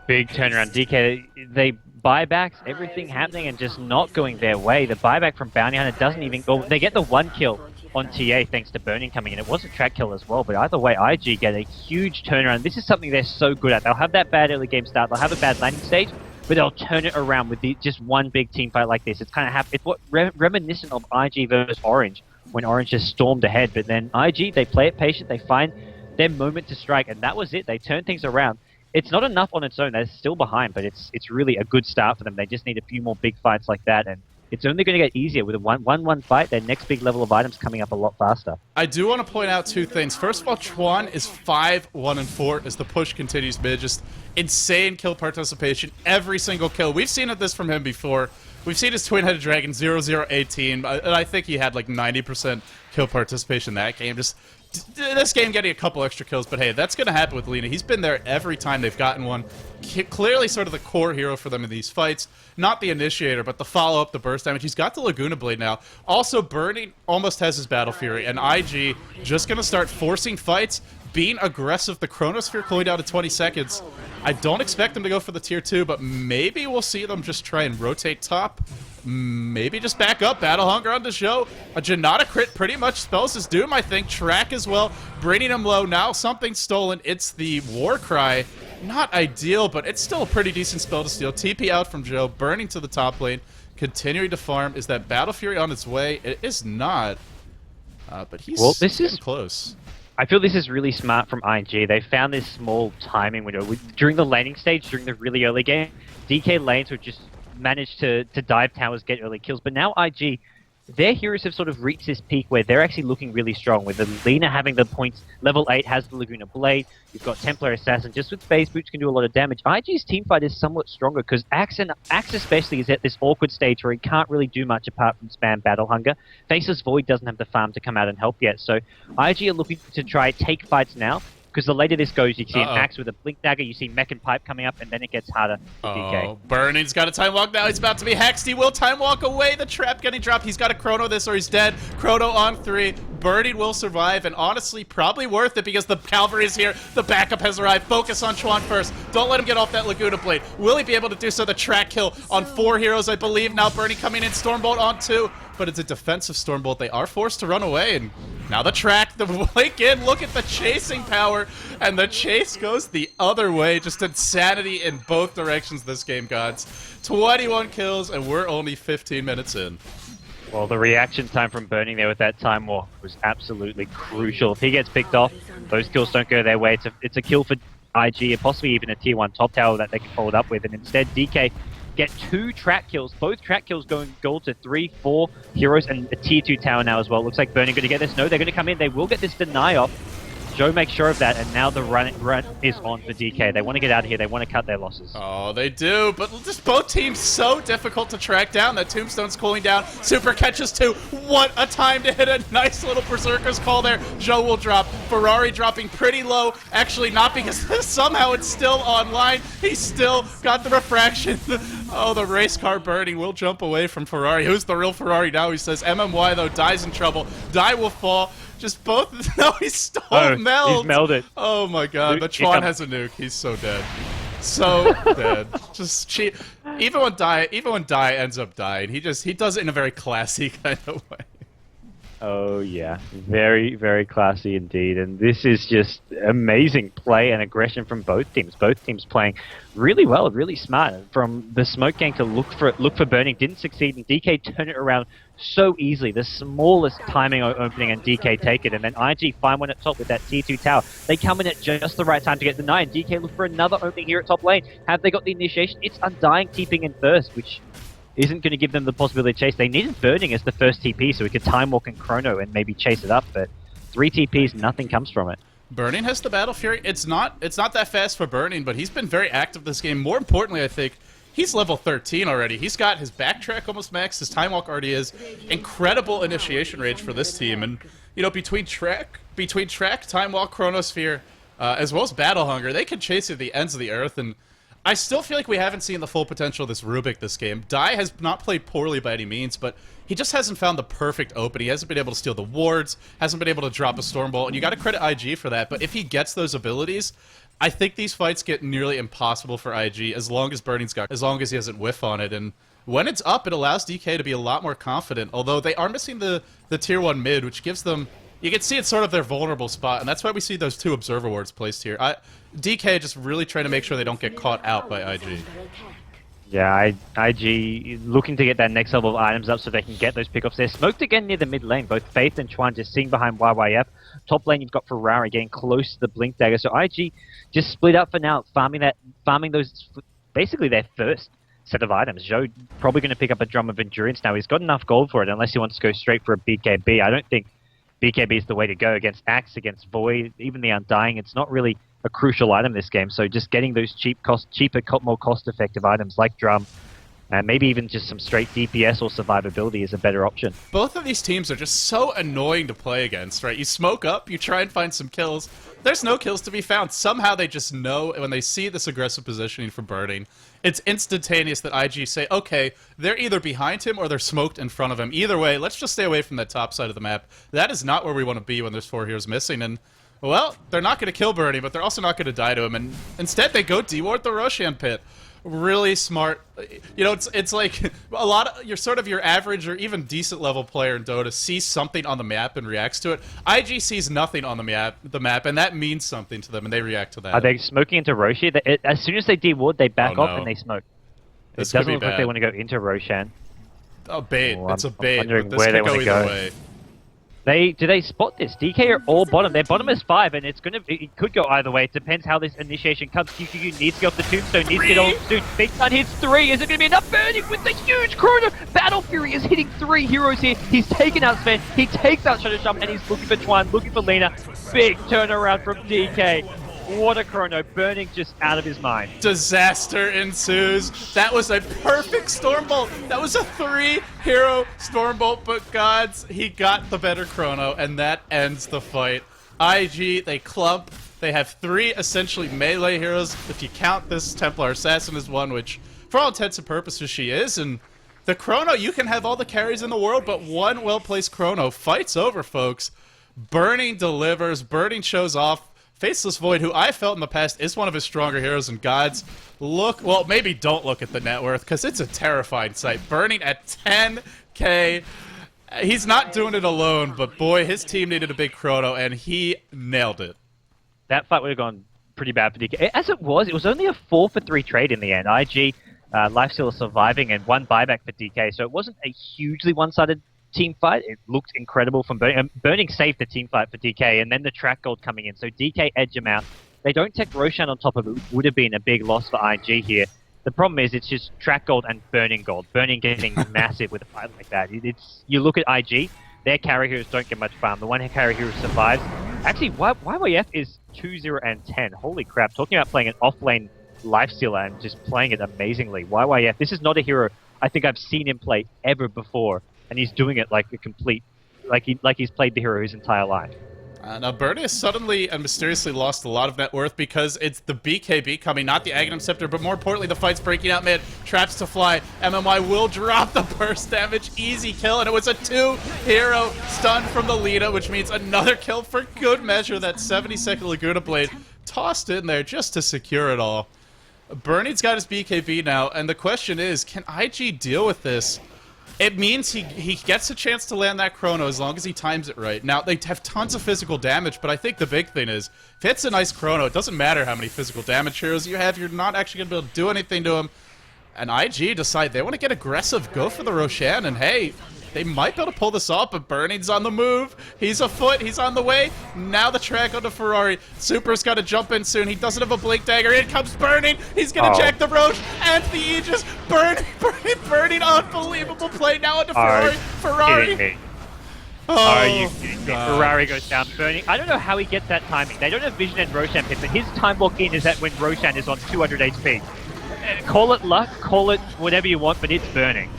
[SPEAKER 2] Big turnaround. DK, they buybacks, everything happening and just not going their way. The buyback from Bounty Hunter doesn't even go. They get the 1 kill on TA thanks to Burning coming in. It was a track kill as well, but either way, IG get a huge turnaround. This is something they're so good at. They'll have that bad early game start, they'll have a bad landing stage, but they'll turn it around with just one big team fight like this. It's kind of it's what reminiscent of IG versus Orange, when Orange just stormed ahead, but then IG, they play it patient, they find their moment to strike, and that was it. They turn things around. It's not enough on its own. They're still behind, but it's really a good start for them. They just need a few more big fights like that, and it's only going to get easier with a 1-1 fight. Their next big level of items coming up a lot faster.
[SPEAKER 1] I do want to point out 2 things. First of all, Chuan is 5-1-4 as the push continues mid. Just insane kill participation. Every single kill. We've seen this from him before. We've seen his twin-headed dragon 0018, and I think he had like 90% kill participation in that game. Just this game getting a couple extra kills, but hey, that's going to happen with Lina. He's been there every time they've gotten one. Clearly sort of the core hero for them in these fights. Not the initiator, but the follow-up, the burst damage. He's got the Laguna Blade now. Also, Burning almost has his Battle Fury, and IG just going to start forcing fights, being aggressive. The Chronosphere cooling down to 20 seconds. I don't expect them to go for the tier 2, but maybe we'll see them just try and rotate top. Maybe just back up. Battle Hunger on the show. A Janata crit pretty much spells his doom, I think. Track as well, bringing him low. Now something stolen. It's the War Cry. Not ideal, but it's still a pretty decent spell to steal. TP out from Zhou, burning to the top lane, continuing to farm. Is that Battle Fury on its way? It is not. But he's getting close.
[SPEAKER 2] I feel this is really smart from IG. They found this small timing window. During the laning stage, during the really early game, DK lanes would just manage to dive towers, get early kills. But now IG, their heroes have sort of reached this peak where they're actually looking really strong, with the Lina having the points. Level 8 has the Laguna Blade. You've got Templar Assassin. Just with Phase Boots can do a lot of damage. IG's teamfight is somewhat stronger because Axe especially is at this awkward stage where he can't really do much apart from spam Battle Hunger. Faceless Void doesn't have the farm to come out and help yet. So IG are looking to try take fights now, because the later this goes, you see an Axe with a Blink Dagger, you see Mech and Pipe coming up, and then it gets harder for DK.
[SPEAKER 1] Burning's got a Time Walk now. He's about to be hexed. He will Time Walk away. The trap getting dropped. He's got to Chrono this or he's dead. Chrono on 3. Burning will survive, and honestly, probably worth it because the Cavalry is here. The backup has arrived. Focus on Chuan first. Don't let him get off that Laguna Blade. Will he be able to do so? The track kill on 4 heroes, I believe. Now Burning coming in. Stormbolt on 2, but it's a defensive Stormbolt. They are forced to run away, and now the track, the Blink in. Look at the chasing power, and the chase goes the other way. Just insanity in both directions this game, gods. 21 kills, and we're only 15 minutes in.
[SPEAKER 2] Well, the reaction time from Burning there with that Time Walk was absolutely crucial. If he gets picked off, those kills don't go their way. It's a kill for IG, and possibly even a tier 1 top tower that they can follow it up with. And instead, DK get 2 track kills. Both track kills going gold to 3, 4 heroes, and a tier 2 tower now as well. Looks like Burning going to get this. No, they're going to come in. They will get this deny off. Zhou makes sure of that, and now the run is on for DK. They want to get out of here. They want to cut their losses.
[SPEAKER 1] Oh, they do, but just both teams so difficult to track down. That Tombstone's cooling down. Super catches 2. What a time to hit a nice little Berserker's Call there. Zhou will drop. Ferrari dropping pretty low. Actually, not because somehow it's still online. He's still got the refraction. Oh, the race car Burning will jump away from Ferrari. Who's the real Ferrari now? He says MMY, though, Die's in trouble. Die will fall. Just both. No, he stole Meld.
[SPEAKER 2] He's melded.
[SPEAKER 1] Oh my god. But Chuan has a nuke. He's so dead. So dead. Just cheat. Even when Die ends up dying, he does it in a very classy kind of way.
[SPEAKER 2] Oh yeah, very, very classy indeed. And this is just amazing play and aggression from both teams. Both teams playing really well, really smart. From the smoke gang to look for Burning, didn't succeed, and DK turned it around so easily. The smallest timing opening, and DK take it. And then IG find one at top with that tier 2 tower. They come in at just the right time to get the 9. DK look for another opening here at top lane. Have they got the initiation? It's Undying TPing in first, which isn't going to give them the possibility to chase. They needed Burning as the first TP so we could Time Walk and Chrono and maybe chase it up, but 3 TPs, nothing comes from it.
[SPEAKER 1] Burning has the Battle Fury. It's not that fast for Burning, but he's been very active this game. More importantly, I think, he's level 13 already. He's got his backtrack almost max, his Time Walk already is. Incredible initiation range for this team, and you know, between track, Time Walk, Chronosphere, as well as Battle Hunger, they can chase you to the ends of the earth. And I still feel like we haven't seen the full potential of this Rubik this game. Die has not played poorly by any means, but he just hasn't found the perfect open. He hasn't been able to steal the wards, hasn't been able to drop a Stormbolt, and you got to credit IG for that. But if he gets those abilities, I think these fights get nearly impossible for IG as long as as long as he doesn't whiff on it. And when it's up, it allows DK to be a lot more confident, although they are missing the tier 1 mid, which gives them... You can see it's sort of their vulnerable spot, and that's why we see those 2 Observer Wards placed here. DK just really trying to make sure they don't get caught out by IG.
[SPEAKER 2] Yeah, IG looking to get that next level of items up so they can get those pickoffs. They're smoked again near the mid lane. Both Faith and Chuan just sitting behind YYF. Top lane, you've got Ferrari getting close to the Blink Dagger. So IG just split up for now, farming those, basically their first set of items. Zhou probably going to pick up a Drum of Endurance now. He's got enough gold for it, unless he wants to go straight for a BKB. I don't think BKB is the way to go against Axe, against Void, even the Undying. It's not really a crucial item this game, so just getting those cheaper, more cost-effective items like Drum And maybe even just some straight DPS or survivability is a better option.
[SPEAKER 1] Both of these teams are just so annoying to play against, right? You smoke up, you try and find some kills. There's no kills to be found. Somehow they just know when they see this aggressive positioning for Burning, it's instantaneous that IG say, okay, they're either behind him or they're smoked in front of him. Either way, let's just stay away from that top side of the map. That is not where we want to be when there's 4 heroes missing. And, well, they're not going to kill Burning, but they're also not going to die to him. And instead, they go deward the Roshan pit. Really smart. You know, it's like a lot of your average or even decent level player in Dota sees something on the map and reacts to it. IG sees nothing on the map, and that means something to them, and they react to that.
[SPEAKER 2] Are they smoking into Roshi? As soon as they deward, they back
[SPEAKER 1] Oh,
[SPEAKER 2] off
[SPEAKER 1] no.
[SPEAKER 2] and they smoke.
[SPEAKER 1] This
[SPEAKER 2] It doesn't
[SPEAKER 1] could be
[SPEAKER 2] look like
[SPEAKER 1] bad.
[SPEAKER 2] they want to go into Roshan.
[SPEAKER 1] Oh, bait.
[SPEAKER 2] Oh,
[SPEAKER 1] It's a
[SPEAKER 2] I'm
[SPEAKER 1] bait.
[SPEAKER 2] wondering
[SPEAKER 1] But this
[SPEAKER 2] where
[SPEAKER 1] could
[SPEAKER 2] they
[SPEAKER 1] go
[SPEAKER 2] wanna
[SPEAKER 1] either
[SPEAKER 2] go.
[SPEAKER 1] way.
[SPEAKER 2] Do they spot this? DK are all bottom. Their bottom is 5, and it could go either way. It depends how this initiation comes. QQQ needs to get off the tombstone, needs to get on soon. Big Sun hits 3. Is it going to be enough? Burning with the huge chrono. Battle Fury is hitting 3 heroes here. He's taken out Sven. He takes out Shadow Jump, and he's looking for Chuan, looking for Lena. Big turnaround from DK. What a chrono. Burning just out of his mind.
[SPEAKER 1] Disaster ensues. That was a perfect Stormbolt. That was a 3-hero Stormbolt, but GoDz, he got the better chrono, and that ends the fight. IG, they clump. They have 3 essentially melee heroes, if you count this Templar Assassin as one, which for all intents and purposes she is, and the chrono, you can have all the carries in the world, but one well-placed chrono. Fight's over, folks. Burning delivers. Burning shows off. Faceless Void, who I felt in the past is one of his stronger heroes, and GoDz, well, maybe don't look at the net worth, because it's a terrifying sight. Burning at 10k. He's not doing it alone, but boy, his team needed a big chrono, and he nailed it.
[SPEAKER 2] That fight would have gone pretty bad for DK. As it was only a 4-for-3 trade in the end. IG, Lifestealer surviving, and 1 buyback for DK, so it wasn't a hugely one-sided team fight. It looked incredible from Burning. Burning saved the team fight for DK, and then the track gold coming in. So DK edge him out. They don't take Roshan on top of it. Would have been a big loss for IG here. The problem is it's just track gold and burning gold. Burning getting massive with a fight like that. You look at IG, their carry heroes don't get much farm. The one carry hero survives. Actually, YYF is 2-0 and 10. Holy crap. Talking about playing an off-lane Lifestealer and just playing it amazingly. YYF, this is not a hero I think I've seen him play ever before. And he's doing it like a complete, like he's played the hero his entire life.
[SPEAKER 1] Now, Burning has suddenly and mysteriously lost a lot of net worth because it's the BKB coming, not the Aghanim Scepter, but more importantly, the fight's breaking out mid. Traps to fly. MMY will drop the burst damage. Easy kill, and it was a 2-hero stun from the Lita, which means another kill for good measure. That 70-second Laguna Blade tossed in there just to secure it all. Burning's got his BKB now, and the question is, can IG deal with this? It means he gets a chance to land that chrono as long as he times it right. Now, they have tons of physical damage, but I think the big thing is, if it's a nice chrono, it doesn't matter how many physical damage heroes you have, you're not actually going to be able to do anything to him. And IG decide they want to get aggressive, go for the Roshan, and hey, they might be able to pull this off, but Burning's on the move. He's afoot. He's on the way. Now the track on the Ferrari. Super's got to jump in soon. He doesn't have a Blink Dagger. In comes Burning. He's going to jack the Roche and the Aegis. Burning. Unbelievable play now on the Ferrari.
[SPEAKER 2] Are you kidding me? Ferrari goes down. Burning. I don't know how he gets that timing. They don't have Vision and Roshan pit, but his time walk in is that when Roshan is on 200 HP. Call it luck, call it whatever you want, but it's Burning.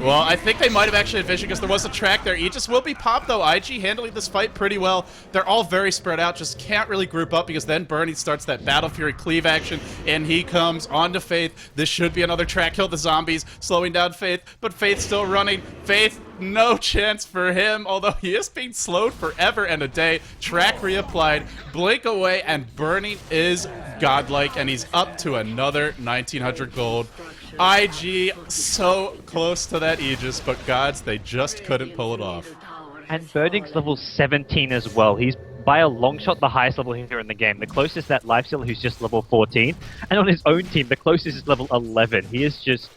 [SPEAKER 1] Well, I think they might have actually had vision because there was a track there. Aegis will be popped, though. IG handling this fight pretty well. They're all very spread out, just can't really group up because then Burning starts that Battle Fury cleave action, and he comes onto Faith. This should be another track kill the zombies, slowing down Faith, but Faith's still running. Faith, no chance for him, although he is being slowed forever and a day. Track reapplied, blink away, and Burning is godlike, and he's up to another 1900 gold. IG so close to that Aegis, but GoDz, they just couldn't pull it off.
[SPEAKER 2] And Burning's level 17 as well. He's by a long shot the highest level hero in the game. The closest that Lifestealer, who's just level 14. And on his own team, the closest is level 11. He is just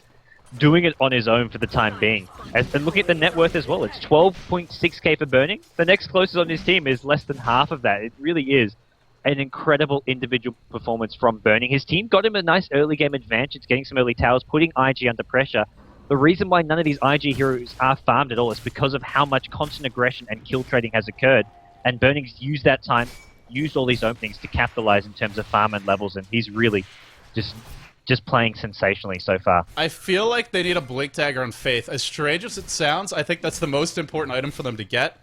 [SPEAKER 2] doing it on his own for the time being. And looking at the net worth as well, it's 12.6k for Burning. The next closest on his team is less than half of that. It really is an incredible individual performance from Burning. His team got him a nice early game advantage. It's getting some early towers, putting IG under pressure. The reason why none of these IG heroes are farmed at all is because of how much constant aggression and kill trading has occurred. And Burning's used that time, used all these openings to capitalize in terms of farm and levels, and he's really just just playing sensationally so far.
[SPEAKER 1] I feel like they need a blink dagger on Faith. As strange as it sounds, I think that's the most important item for them to get.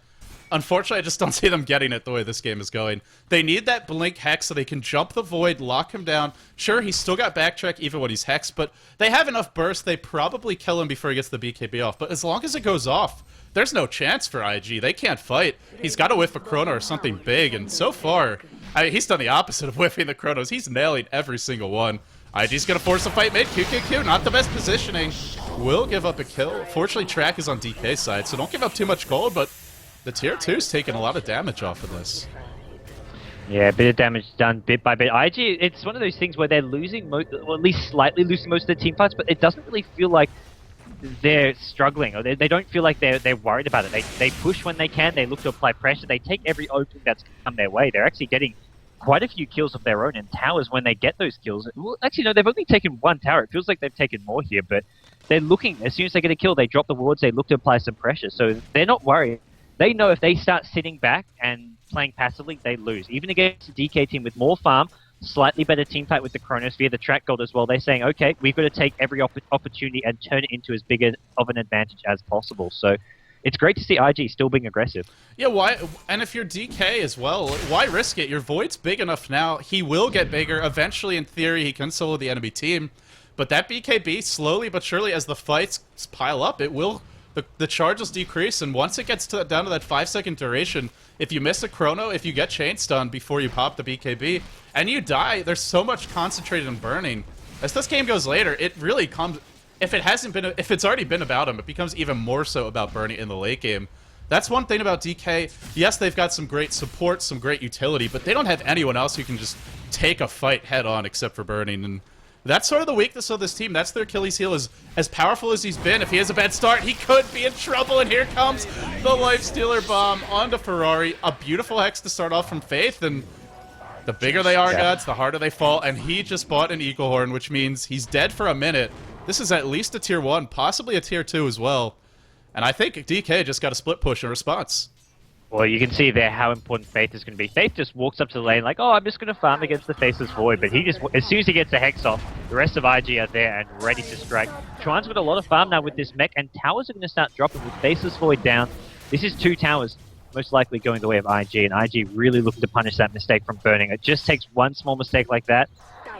[SPEAKER 1] Unfortunately, I just don't see them getting it the way this game is going. They need that blink hex so they can jump the void, lock him down. Sure, he's still got backtrack even when he's hexed, but they have enough burst. They probably kill him before he gets the BKB off. But as long as it goes off, there's no chance for IG. They can't fight. He's got to whiff a chrono or something big, and so far, he's done the opposite of whiffing the chronos. He's nailing every single one. IG's gonna force a fight mid. QQQ, not the best positioning. Will give up a kill. Fortunately, track is on DK's side, so don't give up too much gold, but the tier 2's taking a lot of damage off of this.
[SPEAKER 2] Yeah, a bit of damage done bit by bit. IG, it's one of those things where they're losing, or at least slightly losing most of their team fights, but it doesn't really feel like they're struggling, or they don't feel like they're worried about it. They push when they can, they look to apply pressure, they take every opening that's come their way. They're actually getting quite a few kills of their own, and towers, when they get those kills, well, actually no, they've only taken one tower. It feels like they've taken more here, but they're looking, as soon as they get a kill, they drop the wards, they look to apply some pressure, so they're not worried. They know if they start sitting back and playing passively, they lose. Even against a DK team with more farm, slightly better team fight with the Chronosphere, the track gold as well, they're saying, okay, we've got to take every opportunity and turn it into as big of an advantage as possible. So it's great to see IG still being aggressive.
[SPEAKER 1] Yeah, why? And if you're DK as well, why risk it? Your void's big enough now. He will get bigger. Eventually, in theory, he can solo the enemy team. But that BKB, slowly but surely, as the fights pile up, it will... The charges decrease, and once it gets down to that 5-second duration, if you miss a chrono, if you get chain stun before you pop the BKB, and you die, there's so much concentrated in burning. As this game goes later, it really comes... If it's already been about him, it becomes even more so about burning in the late game. That's one thing about DK. Yes, they've got some great support, some great utility, but they don't have anyone else who can just take a fight head on except for burning, and that's sort of the weakness of this team. That's their Achilles heel. As powerful as he's been, if he has a bad start, he could be in trouble, and here comes the Lifestealer bomb onto Ferrari. A beautiful hex to start off from Faith, and the bigger they are, gods, the harder they fall, and he just bought an Eagle Horn, which means he's dead for a minute. This is at least a tier 1, possibly a tier 2 as well. And I think DK just got a split push in response.
[SPEAKER 2] Well, you can see there how important Faith is going to be. Faith just walks up to the lane like, oh, I'm just going to farm against the Faceless Void, but he just, as soon as he gets a Hex off, the rest of IG are there and ready to strike. Chuan's got a lot of farm now with this mech, and towers are going to start dropping with Faceless Void down. This is 2 towers, most likely going the way of IG, and IG really looking to punish that mistake from burning. It just takes one small mistake like that,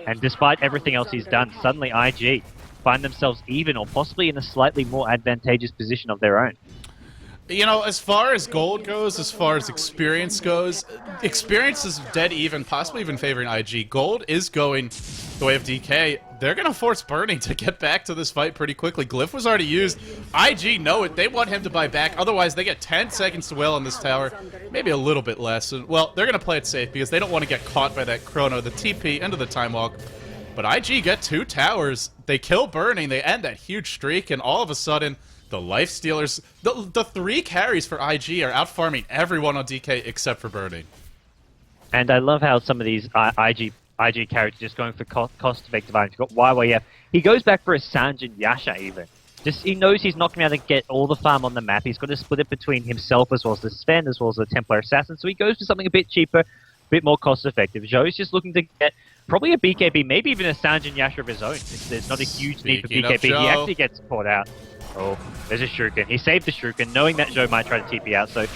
[SPEAKER 2] and despite everything else he's done, suddenly IG find themselves even or possibly in a slightly more advantageous position of their own.
[SPEAKER 1] You know, as far as gold goes, as far as experience goes, experience is dead even, possibly even favoring IG. Gold is going the way of DK. They're going to force burning to get back to this fight pretty quickly. Glyph was already used. IG know it. They want him to buy back. Otherwise, they get 10 seconds to wail on this tower. Maybe a little bit less. Well, they're going to play it safe because they don't want to get caught by that chrono, the TP, into the time walk. But IG get 2 towers. They kill burning. They end that huge streak, and all of a sudden, the Lifestealers, the 3 carries for IG are out-farming everyone on DK except for burning.
[SPEAKER 2] And I love how some of these IG characters just going for cost-effective items. You've got YYF. He goes back for a Sanjin Yasha even. Just, he knows he's not going to be able to get all the farm on the map. He's got to split it between himself as well as the Sven, as well as the Templar Assassin. So he goes for something a bit cheaper, a bit more cost-effective. Zhou's just looking to get probably a BKB, maybe even a Sanjin Yasha of his own. There's not a huge need for BKB. He actually gets caught out. Oh, there's a Shuriken. He saved the Shuriken, knowing that Zhou might try to TP out. So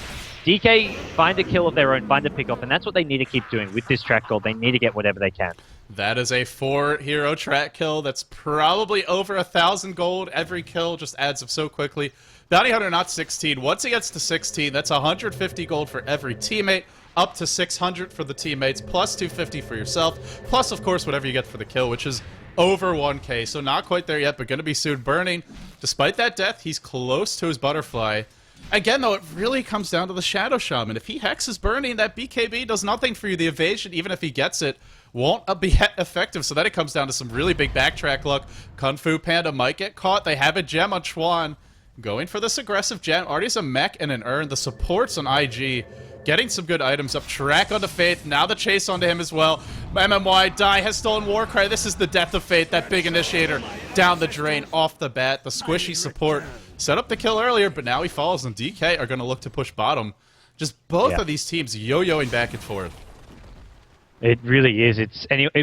[SPEAKER 2] DK find a kill of their own, find a pick off, and that's what they need to keep doing with this track gold. They need to get whatever they can. That
[SPEAKER 1] is a 4-hero track kill. That's probably over 1,000 gold. Every kill just adds up so quickly. Bounty Hunter not 16. Once he gets to 16, that's 150 gold for every teammate, up to 600 for the teammates, plus 250 for yourself, plus, of course, whatever you get for the kill, which is over 1k. So not quite there yet, but going to be soon. Burning, despite that death, he's close to his butterfly. Again, though, it really comes down to the Shadow Shaman. If he hexes burning, that BKB does nothing for you. The evasion, even if he gets it, won't be effective. So then it comes down to some really big backtrack luck. Kung Fu Panda might get caught. They have a gem on Chuan. Going for this aggressive gem. Already has a mech and an urn. The supports on IG. Getting some good items up. Track onto Faith. Now the chase onto him as well. MMY, Die has stolen Warcry. This is the death of Faith. That big initiator down the drain off the bat. The squishy support set up the kill earlier, but now he falls, and DK are going to look to push bottom. Just both of these teams yo-yoing back and forth.
[SPEAKER 2] It really is.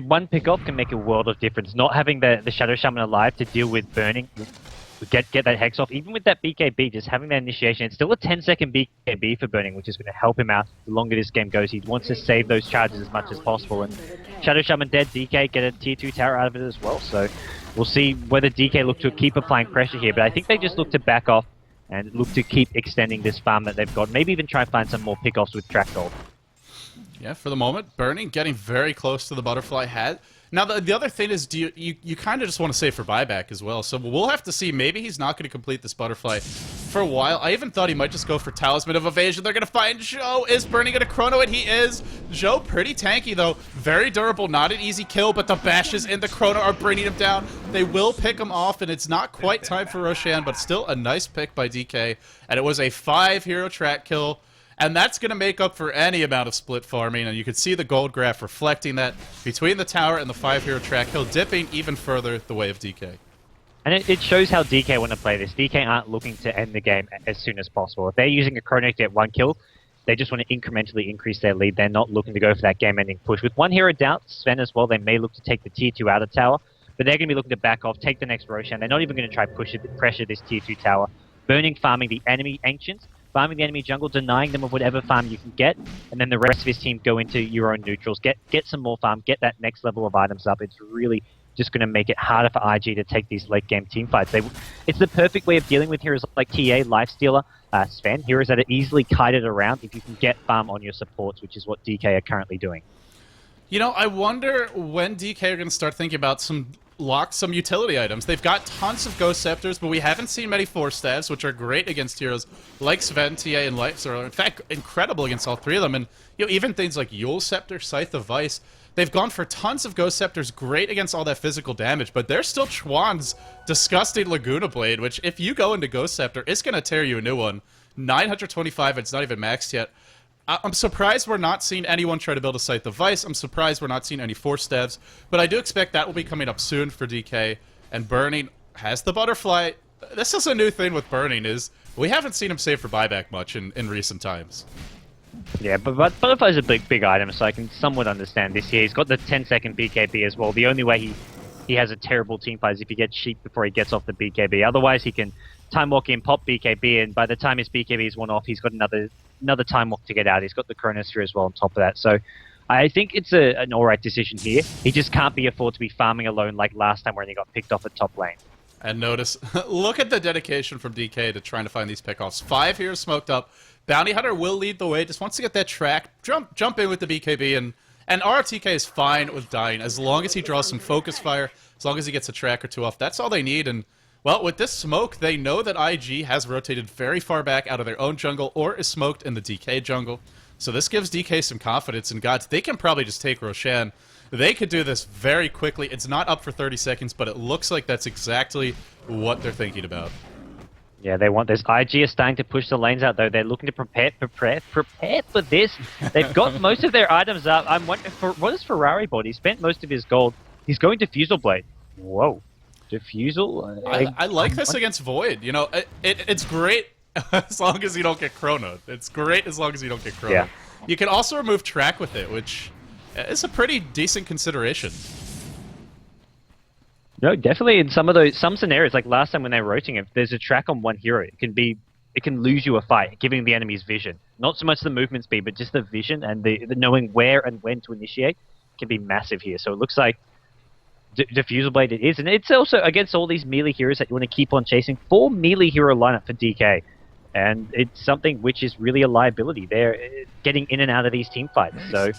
[SPEAKER 2] One pick-off can make a world of difference. Not having the Shadow Shaman alive to deal with burning, get that Hex off. Even with that BKB, just having that initiation, it's still a 10-second BKB for burning, which is going to help him out the longer this game goes. He wants to save those charges as much as possible. And Shadow Shaman dead, DK get a tier 2 tower out of it as well. So we'll see whether DK look to keep applying pressure here. But I think they just look to back off and look to keep extending this farm that they've got. Maybe even try and find some more pick-offs with track gold.
[SPEAKER 1] Yeah, for the moment, burning, getting very close to the butterfly hat. Now, the other thing is, you kind of just want to save for buyback as well. So we'll have to see. Maybe he's not going to complete this butterfly for a while. I even thought he might just go for Talisman of Evasion. They're going to find Zhou. Is burning going to chrono it? He is. Zhou, pretty tanky, though. Very durable. Not an easy kill, but the bashes in the chrono are bringing him down. They will pick him off, and it's not quite time for Roshan, but still a nice pick by DK. And it was a 5-hero track kill. And that's going to make up for any amount of split farming, and you can see the gold graph reflecting that between the tower and the 5-hero track hill, dipping even further the way of DK.
[SPEAKER 2] And it shows how DK want to play this. DK aren't looking to end the game as soon as possible. If they're using a chrono to get 1 kill, they just want to incrementally increase their lead. They're not looking to go for that game-ending push. With 1 hero down, Sven as well, they may look to take the tier 2 outer tower, but they're going to be looking to back off, take the next Roshan. They're not even going to try pressure this tier 2 tower. Burning, farming the enemy Ancients, farming the enemy jungle, denying them of whatever farm you can get, and then the rest of his team go into your own neutrals, get some more farm, get that next level of items up. It's really just going to make it harder for IG to take these late game team fights. It's the perfect way of dealing with heroes like TA, Lifestealer, Sven, heroes that are easily kited around if you can get farm on your supports, which is what DK are currently doing.
[SPEAKER 1] You know, I wonder when DK are going to start thinking about some utility items. They've got tons of Ghost Scepters, but we haven't seen many Force Staves, which are great against heroes like Sven, TA, and Lifestealer. In fact, incredible against all 3 of them. And even things like Yule Scepter, Scythe of Vice, they've gone for tons of Ghost Scepters, great against all that physical damage, but there's still Chuan's disgusting Laguna Blade, which if you go into Ghost Scepter, it's going to tear you a new one. 925, it's not even maxed yet. I'm surprised we're not seeing anyone try to build a Scythe of Vice. I'm surprised we're not seeing any Force Staves, but I do expect that will be coming up soon for DK. And Burning has the Butterfly. This is a new thing with Burning, is we haven't seen him save for buyback much in recent times.
[SPEAKER 2] Yeah, but Butterfly's a big item, so I can somewhat understand this here. He's got the 10-second BKB as well. The only way he has a terrible team fight is if he gets sheep before he gets off the BKB. Otherwise, he can time walk in, pop BKB, and by the time his BKB is one off, he's got another time walk to get out. He's got the Chronosphere as well on top of that. So I think it's an alright decision here. He just can't be afford to be farming alone like last time when he got picked off at top lane.
[SPEAKER 1] And notice, look at the dedication from DK to trying to find these pickoffs. 5 heroes smoked up. Bounty Hunter will lead the way, just wants to get that track, jump in with the BKB, and RTK is fine with dying as long as he draws some focus fire, as long as he gets a track or 2 off. That's all they need, and well, with this smoke, they know that IG has rotated very far back out of their own jungle or is smoked in the DK jungle. So this gives DK some confidence in GoDz. They can probably just take Roshan. They could do this very quickly. It's not up for 30 seconds, but it looks like that's exactly what they're thinking about.
[SPEAKER 2] Yeah, they want this. IG is starting to push the lanes out, though. They're looking to prepare for this. They've got most of their items up. I'm wondering, what is Ferrari bought? He spent most of his gold. He's going Diffusal Blade. Whoa. Diffusal?
[SPEAKER 1] I like this against Void. You know, it's great as long as you don't get chronoed. It's great as long as you don't get chronoed.
[SPEAKER 2] Yeah.
[SPEAKER 1] You can also remove track with it, which is a pretty decent consideration.
[SPEAKER 2] No, definitely in some scenarios, like last time when they were rotating, if there's a track on one hero, it can lose you a fight, giving the enemy's vision. Not so much the movement speed, but just the vision and the knowing where and when to initiate can be massive here. So it looks like Diffusal Blade it is, and it's also against all these melee heroes that you want to keep on chasing. 4 melee hero lineup for DK, and it's something which is really a liability. They're getting in and out of these team fights, so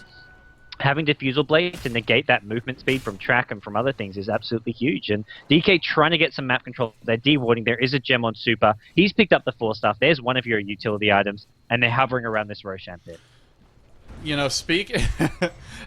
[SPEAKER 2] having Diffusal Blade to negate that movement speed from track and from other things is absolutely huge. And DK trying to get some map control. They're de-warding. There is a gem on Super. He's picked up the 4 stuff. There's one of your utility items, and they're hovering around this Roshan pit.
[SPEAKER 1] You know,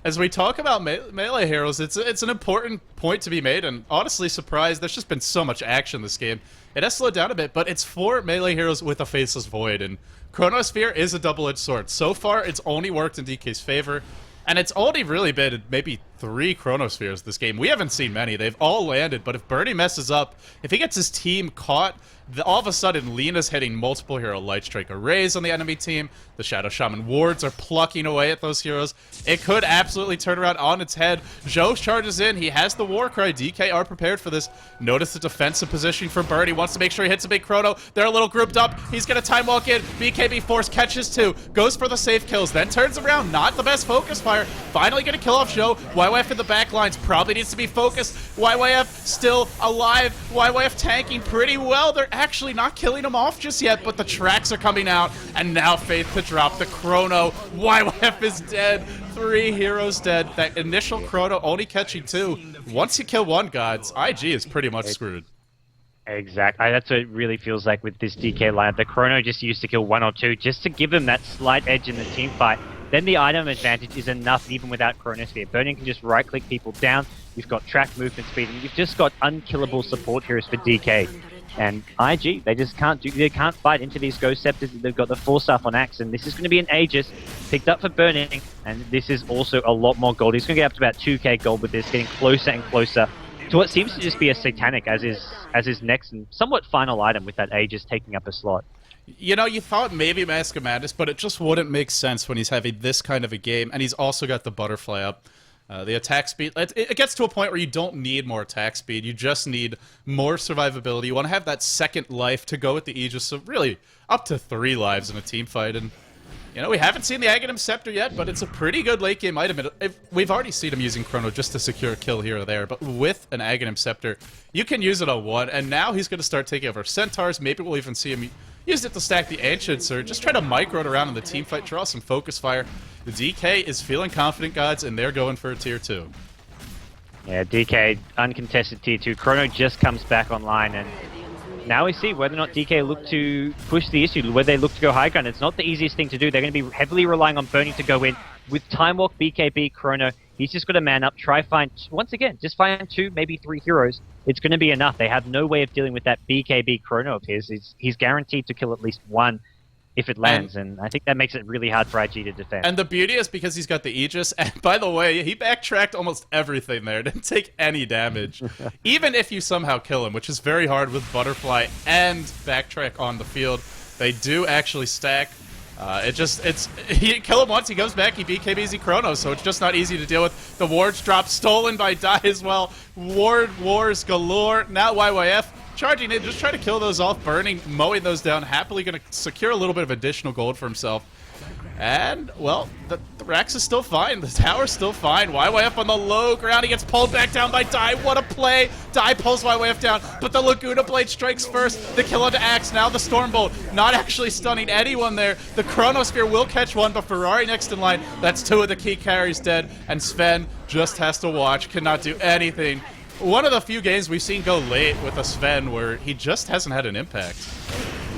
[SPEAKER 1] as we talk about melee heroes, it's an important point to be made, and honestly surprised, there's just been so much action this game. It has slowed down a bit, but it's 4 melee heroes with a Faceless Void, and Chronosphere is a double-edged sword. So far, it's only worked in DK's favor, and it's only really been maybe 3 Chronospheres this game. We haven't seen many. They've all landed, but if Bernie messes up, if he gets his team caught all of a sudden, Lena's hitting multiple hero Light Strike arrays on the enemy team. The Shadow Shaman wards are plucking away at those heroes. It could absolutely turn around on its head. Zhou charges in. He has the war cry. DK are prepared for this. Notice the defensive positioning for Bird. He wants to make sure he hits a big chrono. They're a little grouped up. He's going to time walk in. BKB Force catches two. Goes for the safe kills. Then turns around. Not the best focus fire. Finally going to kill off Zhou. YYF in the back lines. Probably needs to be focused. YYF still alive. YYF tanking pretty well. They're actually not killing him off just yet, but the tracks are coming out. And now Faith to drop the chrono. YYF is dead. 3 heroes dead. That initial chrono only catching 2. Once you kill one, GoDz, IG is pretty much screwed.
[SPEAKER 2] Exactly. That's what it really feels like with this DK lineup. The chrono just used to kill 1 or 2 just to give him that slight edge in the team fight. Then the item advantage is enough even without Chronosphere. Burning can just right-click people down. You've got track movement speed, and you've just got unkillable support heroes for DK. And IG, they just can't fight into these Ghost Scepters. They've got the 4-staff on Axe, and this is going to be an Aegis picked up for Burning, and this is also a lot more gold. He's going to get up to about 2k gold with this, getting closer and closer to what seems to just be a Satanic as his next and somewhat final item with that Aegis taking up a slot.
[SPEAKER 1] You know, you thought maybe Mask of Madness, but it just wouldn't make sense when he's having this kind of a game, and he's also got the Butterfly up. The attack speed, it gets to a point where you don't need more attack speed, you just need more survivability. You want to have that second life to go with the Aegis, so really, up to 3 lives in a team fight, and you know, we haven't seen the Aghanim Scepter yet, but it's a pretty good late game item. We've already seen him using Chrono just to secure a kill here or there, but with an Aghanim Scepter, you can use it on 1, and now he's going to start taking over Centaurs. Maybe we'll even see him use it to stack the Ancients, or just try to micro it around in the team fight, draw some focus fire. The DK is feeling confident, GoDz, and they're going for a tier 2.
[SPEAKER 2] Yeah, DK, uncontested tier 2. Chrono just comes back online, and now we see whether or not DK look to push the issue, whether they look to go high ground. It's not the easiest thing to do. They're going to be heavily relying on Burning to go in. With Time Walk, BKB, Chrono, he's just got to man up, once again, just find 2, maybe 3 heroes. It's going to be enough. They have no way of dealing with that BKB Chrono of his. He's guaranteed to kill at least 1 if it lands, and I think that makes it really hard for IG to defend.
[SPEAKER 1] And the beauty is because he's got the Aegis, and by the way, he backtracked almost everything there, didn't take any damage. Even if you somehow kill him, which is very hard with Butterfly and backtrack on the field, they do actually stack. He kill him once, he goes back, he BKBs, he Chrono, so it's just not easy to deal with. The wards drop, stolen by Die as well. Wars galore. Now YYF charging in, just trying to kill those off, Burning, mowing those down, happily going to secure a little bit of additional gold for himself. And, well, the Rax is still fine. The tower's still fine. YYF on the low ground. He gets pulled back down by Die. What a play. Die pulls YYF down, but the Laguna Blade strikes first. The kill onto Axe. Now the Stormbolt. Not actually stunning anyone there. The Chronosphere will catch one, but Ferrari next in line. That's 2 of the key carries dead. And Sven just has to watch. Cannot do anything. One of the few games we've seen go late with a Sven where he just hasn't had an impact.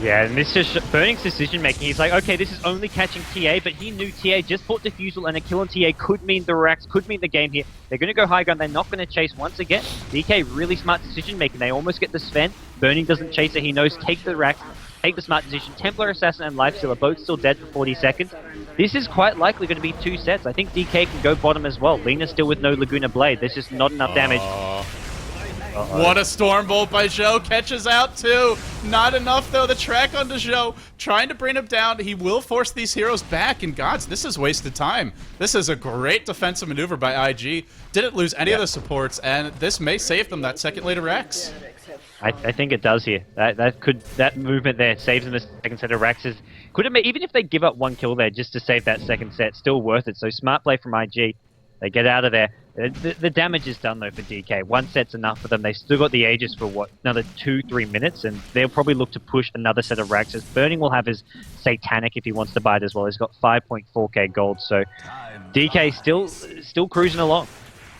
[SPEAKER 2] Yeah, and this is Burning's decision making. He's like, okay, this is only catching TA, but he knew TA just bought Diffusal, and a kill on TA could mean the Rax, could mean the game here. They're going to go high ground. They're not going to chase once again. DK, really smart decision making. They almost get the Sven. Burning doesn't chase it. He knows, take the Rax, take the smart decision. Templar Assassin and Lifesteal are both still dead for 40 seconds. This is quite likely going to be 2 sets. I think DK can go bottom as well. Lena's still with no Laguna Blade. There's just not enough damage.
[SPEAKER 1] What a Stormbolt by Zhou, catches out too. Not enough though, the track onto Zhou, trying to bring him down. He will force these heroes back, and GoDz, this is wasted time. This is a great defensive maneuver by IG. Didn't lose any of the supports, and this may save them that second later Rex.
[SPEAKER 2] I think it does here. That movement there saves them the second set of Raxes. Could have even if they give up 1 kill there just to save that second set, still worth it. So smart play from IG. They get out of there. The damage is done though for DK. 1 set's enough for them. They still got the Aegis for what, another 2-3 minutes, and they'll probably look to push another set of Raxes. Burning will have his Satanic if he wants to buy it as well. He's got 5.4k gold, so DK still cruising along.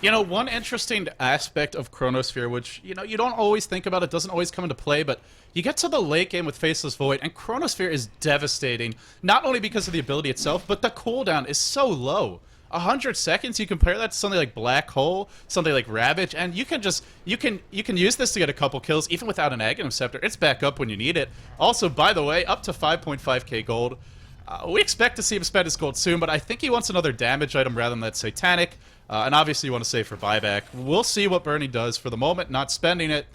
[SPEAKER 1] You know, one interesting aspect of Chronosphere, which, you know, you don't always think about, it doesn't always come into play, but you get to the late game with Faceless Void, and Chronosphere is devastating, not only because of the ability itself, but the cooldown is so low. 100 seconds, you compare that to something like Black Hole, something like Ravage, and you can use this to get a couple kills, even without an Aghanim Scepter. It's back up when you need it. Also, by the way, up to 5.5k gold. We expect to see him spend his gold soon, but I think he wants another damage item rather than that Satanic. And obviously you want to save for buyback. We'll see what Bernie does. For the moment, not spending it.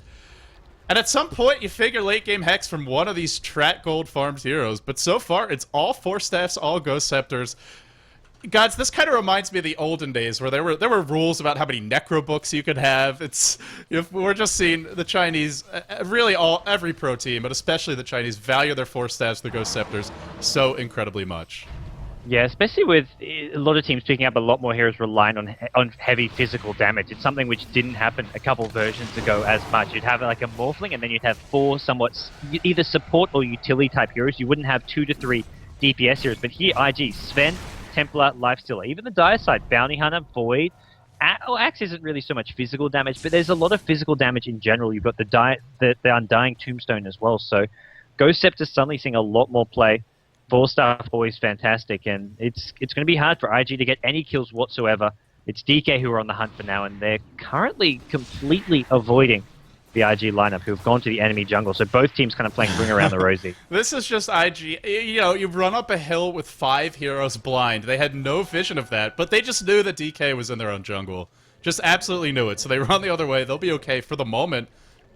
[SPEAKER 1] And at some point, you figure late game Hex from one of these Strat Gold farmed heroes, but so far, it's all 4 staffs, all Ghost Scepters. Gods, this kind of reminds me of the olden days where there were rules about how many necro books you could have. We're just seeing the Chinese, really every pro team, but especially the Chinese, value their 4 staffs, the Ghost Scepters, so incredibly much.
[SPEAKER 2] Yeah, especially with a lot of teams picking up a lot more heroes relying on heavy physical damage. It's something which didn't happen a couple versions ago as much. You'd have like a Morphling, and then you'd have 4 somewhat either support or utility type heroes. You wouldn't have 2 to 3 DPS heroes. But here, IG, Sven, Templar, Lifestealer, even the dire side, Bounty Hunter, Void. Axe isn't really so much physical damage, but there's a lot of physical damage in general. You've got the Undying Tombstone as well. So Ghost Scepter's suddenly seeing a lot more play. 4-star always fantastic, and it's going to be hard for IG to get any kills whatsoever. It's DK who are on the hunt for now, and they're currently completely avoiding the IG lineup, who have gone to the enemy jungle. So both teams kind of playing Ring Around the Rosie.
[SPEAKER 1] This is just IG. You know, you run up a hill with 5 heroes blind. They had no vision of that, but they just knew that DK was in their own jungle. Just absolutely knew it. So they run the other way. They'll be okay for the moment.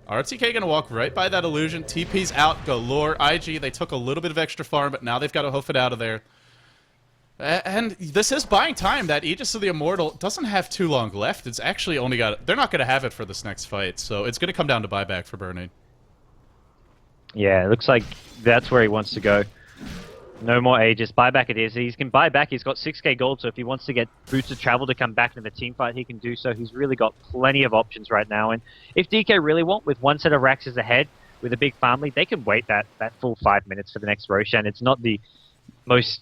[SPEAKER 1] RTK gonna walk right by that illusion. TP's out galore. IG, they took a little bit of extra farm, but now they've got to hoof it out of there. And this is buying time. That Aegis of the Immortal doesn't have too long left. It's actually only got... They're not going to have it for this next fight, so it's going to come down to buyback for Burning.
[SPEAKER 2] Yeah, it looks like that's where he wants to go. No more Aegis. Buyback it is. He can buy back. He's got 6k gold, so if he wants to get Boots of Travel to come back into the team fight, he can do so. He's really got plenty of options right now. And if DK really want, with 1 set of Raxes ahead, with a big farm lead, they can wait that full 5 minutes for the next Roshan. It's not the most...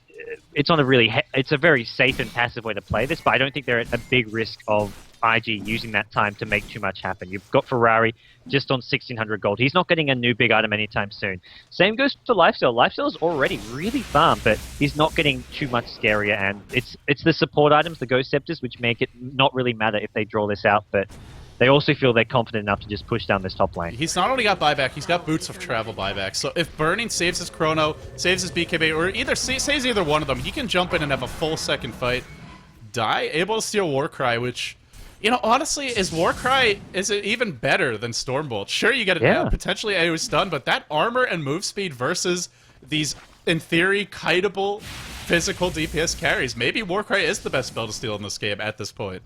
[SPEAKER 2] It's on a really... It's a very safe and passive way to play this, but I don't think they're at a big risk of IG using that time to make too much happen. You've got Ferrari just on 1600 gold. He's not getting a new big item anytime soon. Same goes for Lifesteal. Lifesteal is already really farmed, but he's not getting too much scarier, and it's the support items, the Ghost Scepters, which make it not really matter if they draw this out, but they also feel they're confident enough to just push down this top lane.
[SPEAKER 1] He's not only got buyback, he's got Boots of Travel buyback. So if Burning saves his Chrono, saves his BKB, or saves either one of them, he can jump in and have a full second fight. Able to steal Warcry, which... You know, honestly, is Warcry even better than Stormbolt? Sure, you get it potentially AoE stun, but that armor and move speed versus these, in theory, kiteable physical DPS carries. Maybe Warcry is the best spell to steal in this game at this point.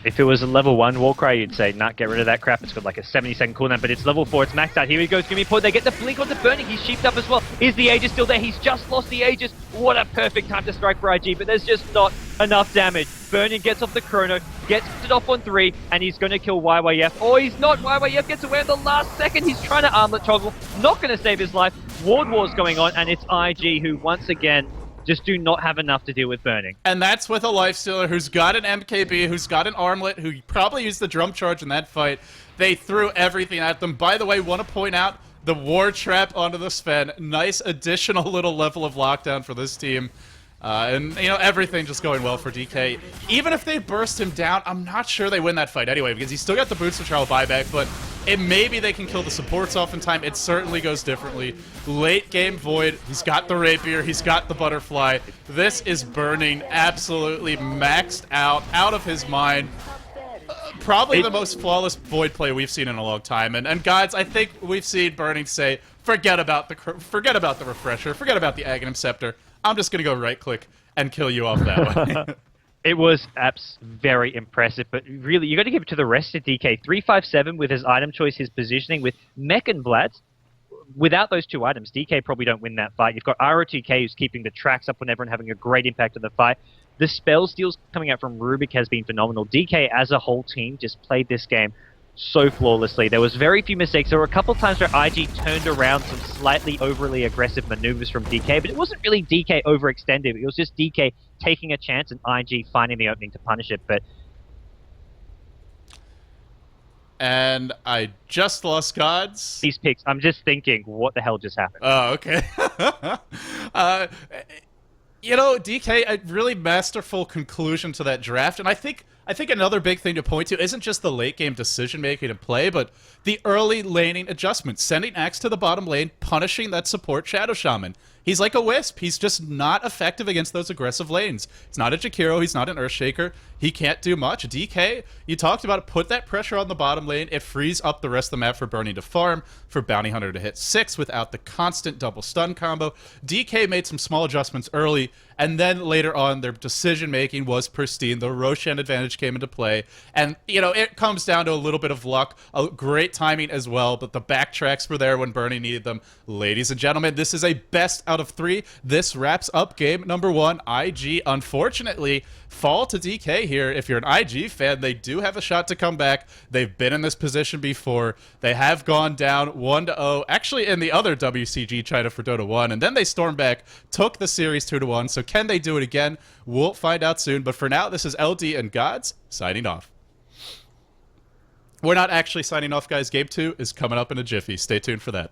[SPEAKER 2] If it was a level 1 Warcry, you'd say, nah, get rid of that crap. It's got like a 70-second cooldown, but it's level 4. It's maxed out. Here he goes. Give me a point. They get the blink onto Burning. He's sheeped up as well. Is the Aegis still there? He's just lost the Aegis. What a perfect time to strike for IG, but there's just not enough damage. Burning gets off the Chrono, gets it off on 3, and he's going to kill YYF. Oh, he's not. YYF gets away in the last second. He's trying to armlet toggle. Not going to save his life. Ward War's going on, and it's IG who, once again, just do not have enough to deal with Burning.
[SPEAKER 1] And that's with a Lifestealer who's got an MKB, who's got an Armlet, who probably used the Drum Charge in that fight. They threw everything at them. By the way, want to point out the Ward Trap onto the Sven. Nice additional little level of lockdown for this team. And, you know, everything just going well for DK. Even if they burst him down, I'm not sure they win that fight anyway, because he's still got the Boots of Travel buyback, but maybe they can kill the supports off in time. It certainly goes differently. Late game Void, he's got the Rapier, he's got the Butterfly. This is Burning absolutely maxed out of his mind. Probably the most flawless Void play we've seen in a long time. And guys, I think we've seen Burning say, forget about the Refresher, forget about the Aghanim Scepter. I'm just going to go right-click and kill you off that way.
[SPEAKER 2] It was very impressive, but really, you got to give it to the rest of DK. 357 with his item choice, his positioning with Mech and Vlad. Without those 2 items, DK probably don't win that fight. You've got rotk who's keeping the tracks up whenever and having a great impact on the fight. The spell steals coming out from Rubik has been phenomenal. DK as a whole team just played this game so flawlessly. There was very few mistakes. There were a couple times where IG turned around some slightly overly aggressive maneuvers from DK, but it wasn't really DK overextended. It was just DK taking a chance and IG finding the opening to punish it. But
[SPEAKER 1] and I just lost gods.
[SPEAKER 2] These picks, I'm just thinking, what the hell just happened?
[SPEAKER 1] Oh, okay. You know, DK, a really masterful conclusion to that draft, and I think another big thing to point to isn't just the late-game decision-making and play, but the early laning adjustments, sending Axe to the bottom lane, punishing that support Shadow Shaman. He's like a Wisp. He's just not effective against those aggressive lanes. It's not a Jakiro. He's not an Earthshaker. He can't do much. DK, you talked about it, put that pressure on the bottom lane. It frees up the rest of the map for Burning to farm, for Bounty Hunter to hit 6 without the constant double stun combo. DK made some small adjustments early, and then later on, their decision-making was pristine. The Roshan advantage came into play, and, you know, it comes down to a little bit of luck, a great timing as well, but the backtracks were there when Burning needed them. Ladies and gentlemen, this is a best out of 3. This wraps up game number 1. IG, unfortunately, fall to DK here. If you're an IG fan, they do have a shot to come back. They've been in this position before. They have gone down 1-0, actually in the other WCG China for Dota 1, and then they stormed back, took the series 2-1. So can they do it again? We'll find out soon. But for now, this is LD and GoDz signing off. We're not actually signing off, guys. Game 2 is coming up in a jiffy. Stay tuned for that.